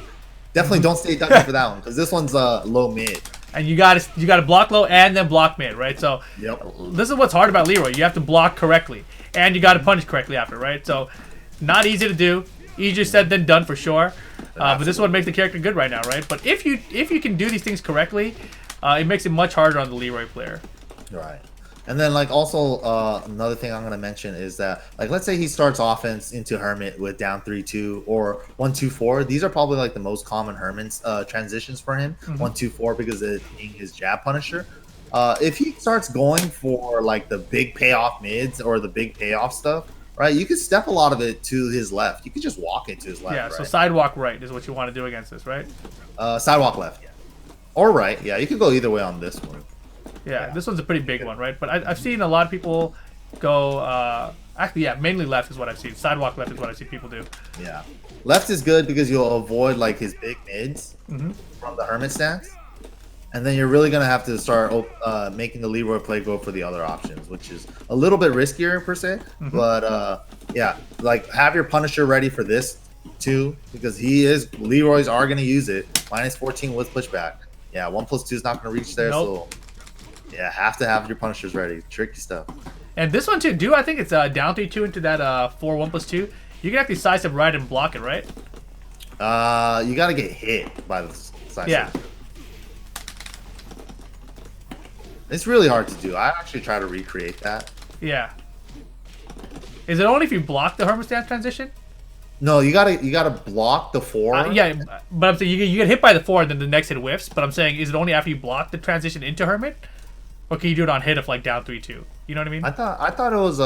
Definitely don't stay ducking for that one because this one's low mid. And you gotta block low and then block mid, right? So this is what's hard about Leroy. You have to block correctly and you gotta punish correctly after, right? So not easy to do. Easier said than done for sure. But this one makes the character good right now, right? But if you can do these things correctly, it makes it much harder on the Leroy player. Right. And then also another thing I'm gonna mention is that let's say he starts offense into Harmon with down 3-2 or 1-2-4. These are probably like the most common Harmon's transitions for him. 1-2-4 because it being his jab punisher. If he starts going for like the big payoff mids or the big payoff stuff, right? You could step a lot of it to his left. You could just walk it to his left. Yeah. So sidewalk right is what you want to do against this, right? Sidewalk left. Yeah. Or right. Yeah. You could go either way on this one. Yeah, this one's a pretty big one, right? But I've seen a lot of people go. Actually, yeah, mainly left is what I've seen. Sidewalk left is what I've seen people do. Yeah, left is good because you'll avoid like his big mids from the Harmon Stance, and then you're really gonna have to start making the Leroy play go for the other options, which is a little bit riskier per se. But yeah, like have your Punisher ready for this too, because Leroy's are gonna use it. -14 with pushback. Yeah, 1+2 is not gonna reach there, so yeah, have to have your Punishers ready. Tricky stuff. And this one too, I think it's down 3-2 into that 4-1+2. You can actually side step right and block it, right? You gotta get hit by the side step. It's really hard to do. I actually try to recreate that. Yeah. Is it only if you block the Harmon Stance transition? No, you gotta block the 4. Yeah, but I'm saying you get hit by the 4 and then the next hit whiffs. But I'm saying, is it only after you block the transition into Hermit, or can you do it on hit of like down 3-2? You know what I mean? I thought it was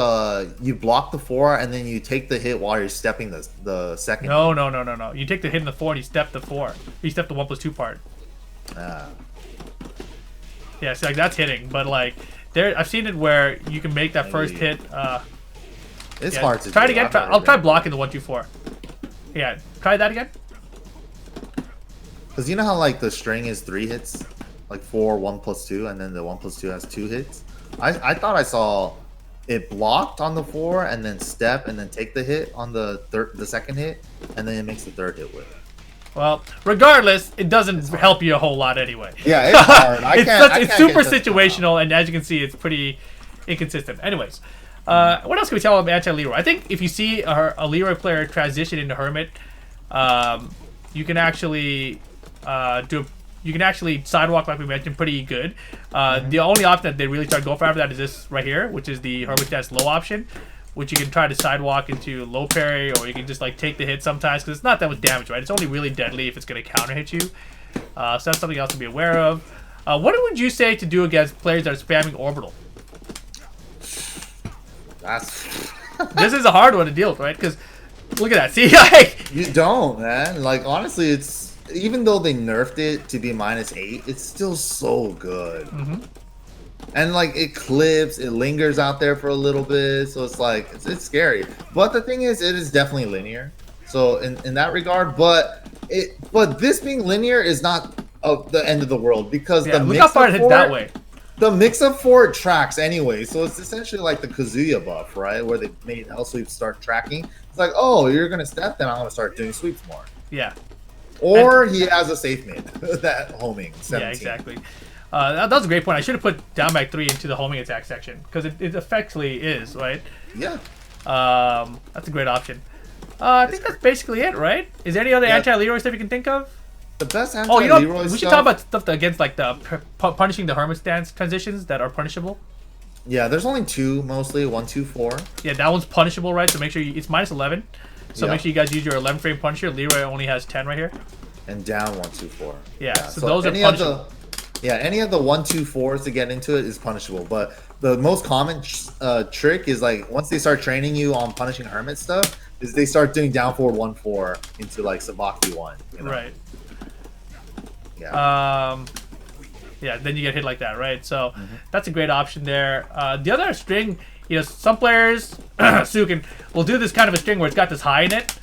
you block the 4 and then you take the hit while you're stepping the second. No. You take the hit in the 4 and you step the 4. You step the 1+2 part. Yeah, so like that's hitting, but like I've seen it where you can make that first hit. It's hard to try do. it again. I'll try blocking the 1-2-4. Yeah, try that again. Because you know how like the string is 3 hits, like 4 1+2, and then the 1+2 has 2 hits. I thought I saw it blocked on the 4 and then step and then take the hit on the second hit, and then it makes the third hit with it. Well, regardless, it doesn't help you a whole lot anay. Yeah, it's hard. It's super situational, and as you can see, it's pretty inconsistent. Anyways, what else can we tell about anti-Leroy? I think if you see a Leroy player transition into Hermit, you can actually you can actually sidewalk, like we mentioned, pretty good. The only option that they really start going for after that is this right here, which is the Harmon Stance low option, which you can try to sidewalk into low parry, or you can just like take the hit sometimes, because it's not that much damage, right? It's only really deadly if it's going to counter hit you. So that's something else to be aware of. What would you say to do against players that are spamming orbital? This is a hard one to deal with, right? Because look at that. See, like you don't, man. Like honestly, it's even though they nerfed it to be -8, it's still so good. And like it clips, it lingers out there for a little bit, so it's like it's scary. But the thing is, it is definitely linear. So in that regard, but this being linear is not the end of the world, because the look how far it hits that way. The mix-up for it tracks anyway, so it's essentially like the Kazuya buff, right? Where they made L sweeps start tracking. It's like, oh, you're gonna step, then I'm gonna start doing sweeps more. Yeah. Or he has a safe mid that homing. 17. Yeah, exactly. That was a great point. I should have put down back 3 into the homing attack section, because it effectively is, right? Yeah. That's a great option. I think that's basically it, right? Is there any other anti-Leroy stuff you can think of? The best anti-Leroy we should talk about stuff against like the punishing the Harmon Stance transitions that are punishable. Yeah, there's only 2 mostly, 1, 2, 4. Yeah, that one's punishable, right? So make sure it's -11. So make sure you guys use your 11 frame punisher. Leroy only has 10 right here. And down 1, 2, 4. Yeah, so those are punishable. Any of the 1, 2, 4s to get into it is punishable. But the most common trick is like once they start training you on punishing Hermit stuff, is they start doing down forward 1-4 into like Sabaki 1. You know? Right. Yeah. Yeah, then you get hit like that, right? So that's a great option there. The other string, some players, Sukin, will do this kind of a string where it's got this high in it,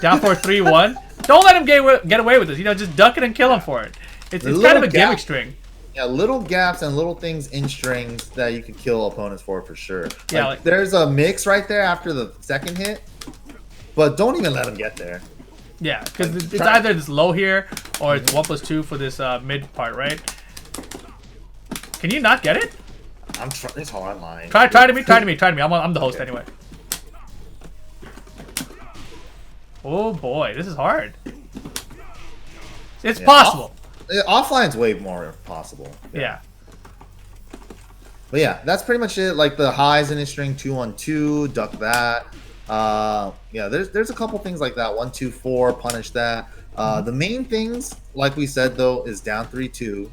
down for 3-1. Don't let him get away with this. Just duck it and kill him for it. It's kind of a gimmick string. Yeah, little gaps and little things in strings that you can kill opponents for sure. Yeah, like there's a mix right there after the second hit, but don't even let him get there. Yeah, because it's either this low here or it's 1+2 for this mid part, right? Can you not get it? I'm trying. It's hard line. Try to me. I'm the host anyway. Oh boy, this is hard. It's possible. Offline's way more possible. Yeah. But yeah, that's pretty much it. Like the highs in his string, 2-1-2, duck that. Yeah, there's a couple things like that. 1-2-4, punish that. The main things, like we said though, is down 3-2,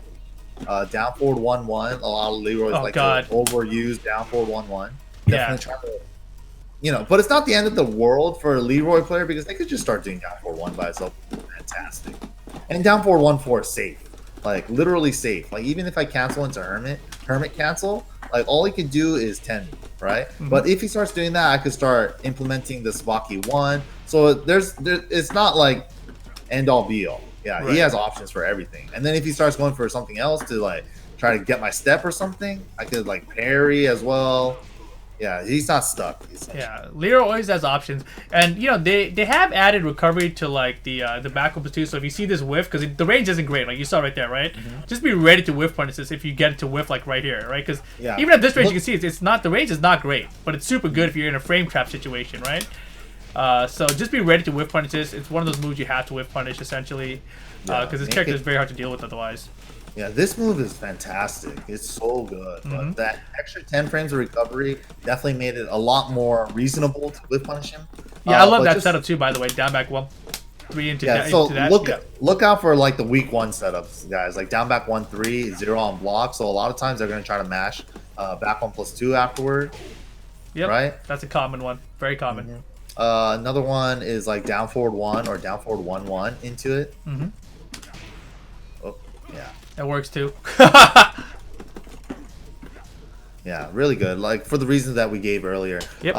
down forward 1-1. A lot of Leroy's to overuse down forward 1-1. Definitely try to, but it's not the end of the world for a Leroy player, because they could just start doing down forward 1 by itself. Fantastic. And down forward 1-4 is safe, like literally safe. Like even if I cancel into Hermit cancel, like all he could do is 10. right? But if he starts doing that, I could start implementing the Sabaki 1. So it's not like end all be all. Yeah, he has options for everything. And then if he starts going for something else to like try to get my step or something, I could like parry as well. Yeah, he's not stuck. Yeah, Leroy always has options, and you know they have added recovery to like the back weapons too. So if you see this whiff, because the range isn't great, like you saw right there, right? Just be ready to whiff punish this if you get it to whiff like right here, right? Because even at this range, you can see it's not, the range is not great, but it's super good if you're in a frame trap situation, right? So just be ready to whiff punish this. It's one of those moves you have to whiff punish essentially, because this character is very hard to deal with otherwise. Yeah, this move is fantastic. It's so good. But that extra 10 frames of recovery definitely made it a lot more reasonable to whiff punish him. Yeah, I love that setup too, by the way. Down back 1-3 into that. So look out for like the weak 1 setups, guys. Like down back 1-3, 0 on block. So a lot of times they're going to try to mash back 1+2 afterward. Yep. Right? That's a common one. Very common. Another one is like down forward 1 or down forward 1-1 into it. Oh, yeah. That works too. Yeah, really good. Like for the reasons that we gave earlier. Yep.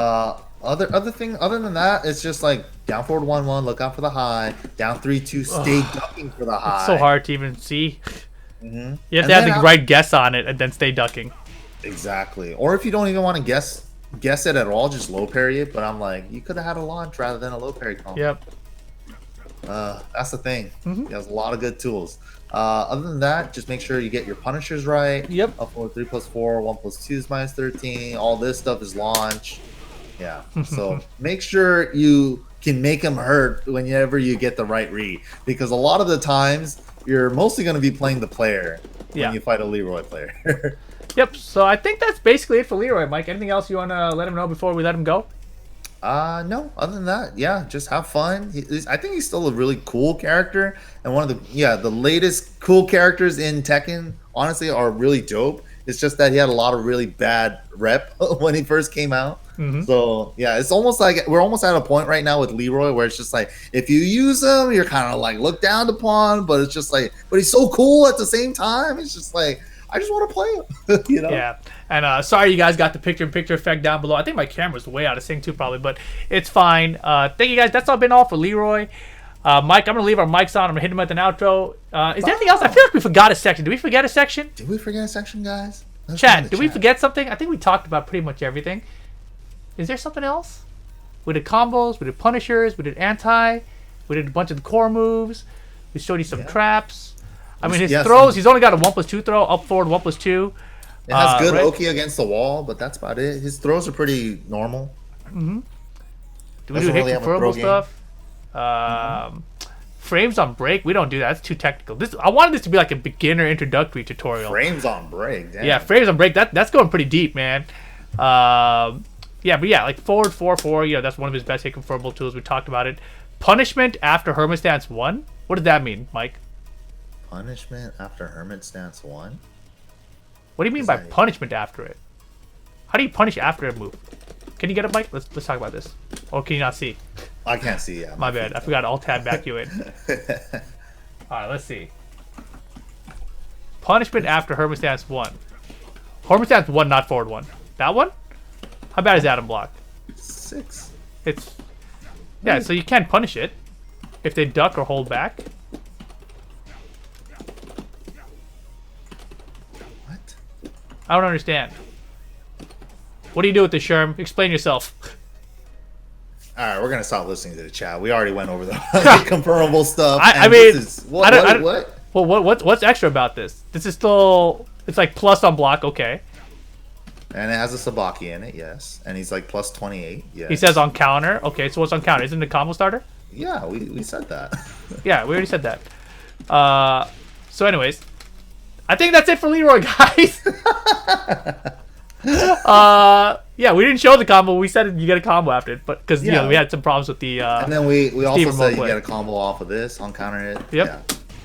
Other than that, it's just like down forward 1-1, look out for the high. Down 3-2, stay ducking for the high. It's so hard to even see. You have to have the right guess on it and then stay ducking. Exactly. Or if you don't even want to guess it at all, just low parry it. But I'm like, you could have had a launch rather than a low parry combo. Yep. That's the thing. He has a lot of good tools. Other than that, just make sure you get your punishers right. Yep. Up 4, 3+4, 1+2 is -13. All this stuff is launch. Yeah. So make sure you can make him hurt whenever you get the right read, because a lot of the times you're mostly going to be playing the player when you fight a Leroy player. Yep. So I think that's basically it for Leroy, Mike. Anything else you want to let him know before we let him go? No. Other than that, yeah, just have fun. I think he's still a really cool character, and one of the latest cool characters in Tekken. Honestly, are really dope. It's just that he had a lot of really bad rep when he first came out. So yeah, it's almost like we're almost at a point right now with Leroy where it's just like if you use him, you're kind of like looked down upon, but it's just like, but he's so cool at the same time. It's just like, I just want to play him, you know? Yeah. And sorry you guys got the picture-in-picture effect down below. I think my camera's way out of sync too, probably, but it's fine. Thank you guys. That's been all for Leroy. Mike, I'm going to leave our mics on. I'm going to hit him with an outro. Is there anything else? I feel like we forgot a section. Did we forget a section? Did we forget a section, guys? Chat, did we forget something? I think we talked about pretty much everything. Is there something else? We did combos, we did punishers, we did anti, we did a bunch of the core moves, we showed you some traps. I mean, his throws, he's only got a 1+2 throw, up forward 1+2. It has good Oki against the wall, but that's about it. His throws are pretty normal. Do we do hit confirmable stuff? Frames on break, we don't do that. That's too technical. I wanted this to be like a beginner introductory tutorial. Frames on break, damn. Yeah, frames on break, that's going pretty deep, man. Yeah, but yeah, like forward 4-4, you know, that's one of his best hit confirmable tools. We talked about it. Punishment after Harmon Stance 1? What does that mean, Mike? Punishment after Harmon Stance 1? What do you mean by punishment after it? How do you punish after a move? Can you get it, Mike? Let's talk about this. Or can you not see? I can't see, yeah. My bad. I forgot to alt-tab back you in. Alright, let's see. Punishment after Harmon Stance 1. Harmon Stance 1, not forward 1. That one? How bad is that in block? 6. It's... Yeah, so you can't punish it if they duck or hold back. What? I don't understand. What do you do with the Sherm? Explain yourself. Alright, we're going to stop listening to the chat. We already went over the confirmable stuff. I mean... What? Well, what's extra about this? This is still... It's like plus on block, okay. And it has a Sabaki in it, yes. And he's like plus 28, yes. He says on counter. Okay, so what's on counter? Isn't it a combo starter? Yeah, we said that. Yeah, we already said that. So anyways, I think that's it for Leroy, guys. Yeah, we didn't show the combo. We said you get a combo after it, but because you know we had some problems with the. And then we also said you get a combo off of this on counter hit. Yep. Yeah.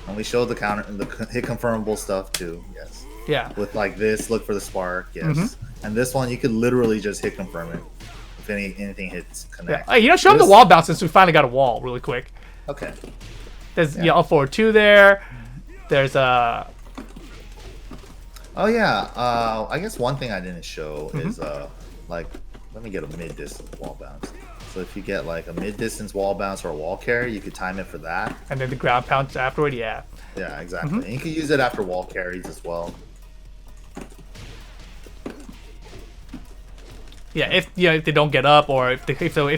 And we showed the hit confirmable stuff too. Yes. Yeah. With like this, look for the spark. Yes. And this one, you could literally just hit confirm it if anything hits connect. Yeah. Hey, you know, show them the wall bounce since we finally got a wall really quick. Okay. There's up forward 2 there. There's a. Oh yeah. I guess one thing I didn't show is like, let me get a mid-distance wall bounce. So if you get like a mid-distance wall bounce or a wall carry, you could time it for that. And then the ground pounds afterward, yeah. Yeah, exactly. And you can use it after wall carries as well. Yeah, if they don't get up, or if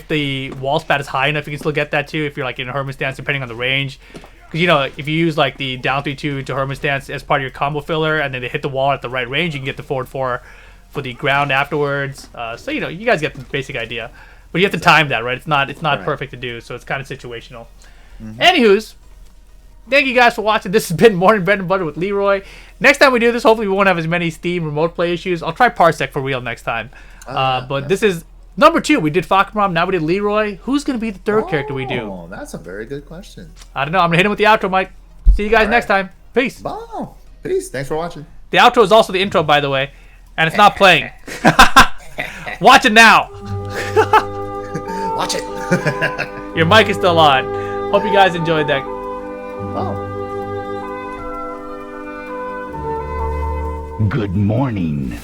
the wall spat is high enough, you can still get that too. If you're like in a Harmon Stance, depending on the range, because if you use like the down 3-2 to Harmon Stance as part of your combo filler, and then they hit the wall at the right range, you can get the forward 4 for the ground afterwards. So you guys get the basic idea, but you have to time that, right? It's not right. Perfect to do, so it's kind of situational. Anywho's, thank you guys for watching. This has been Morning Bead and Butter with Leroy. Next time we do this, hopefully we won't have as many Steam remote play issues. I'll try Parsec for real next time. But this is number 2. We did Fakram, now we did Leroy. Who's going to be the third character we do? Oh, that's a very good question. I don't know. I'm going to hit him with the outro, Mike. See you guys next time. Peace. Wow. Peace. Thanks for watching. The outro is also the intro, by the way. And it's not playing. Watch it now. Watch it. Your mic is still on. Hope you guys enjoyed that. Oh. Good morning.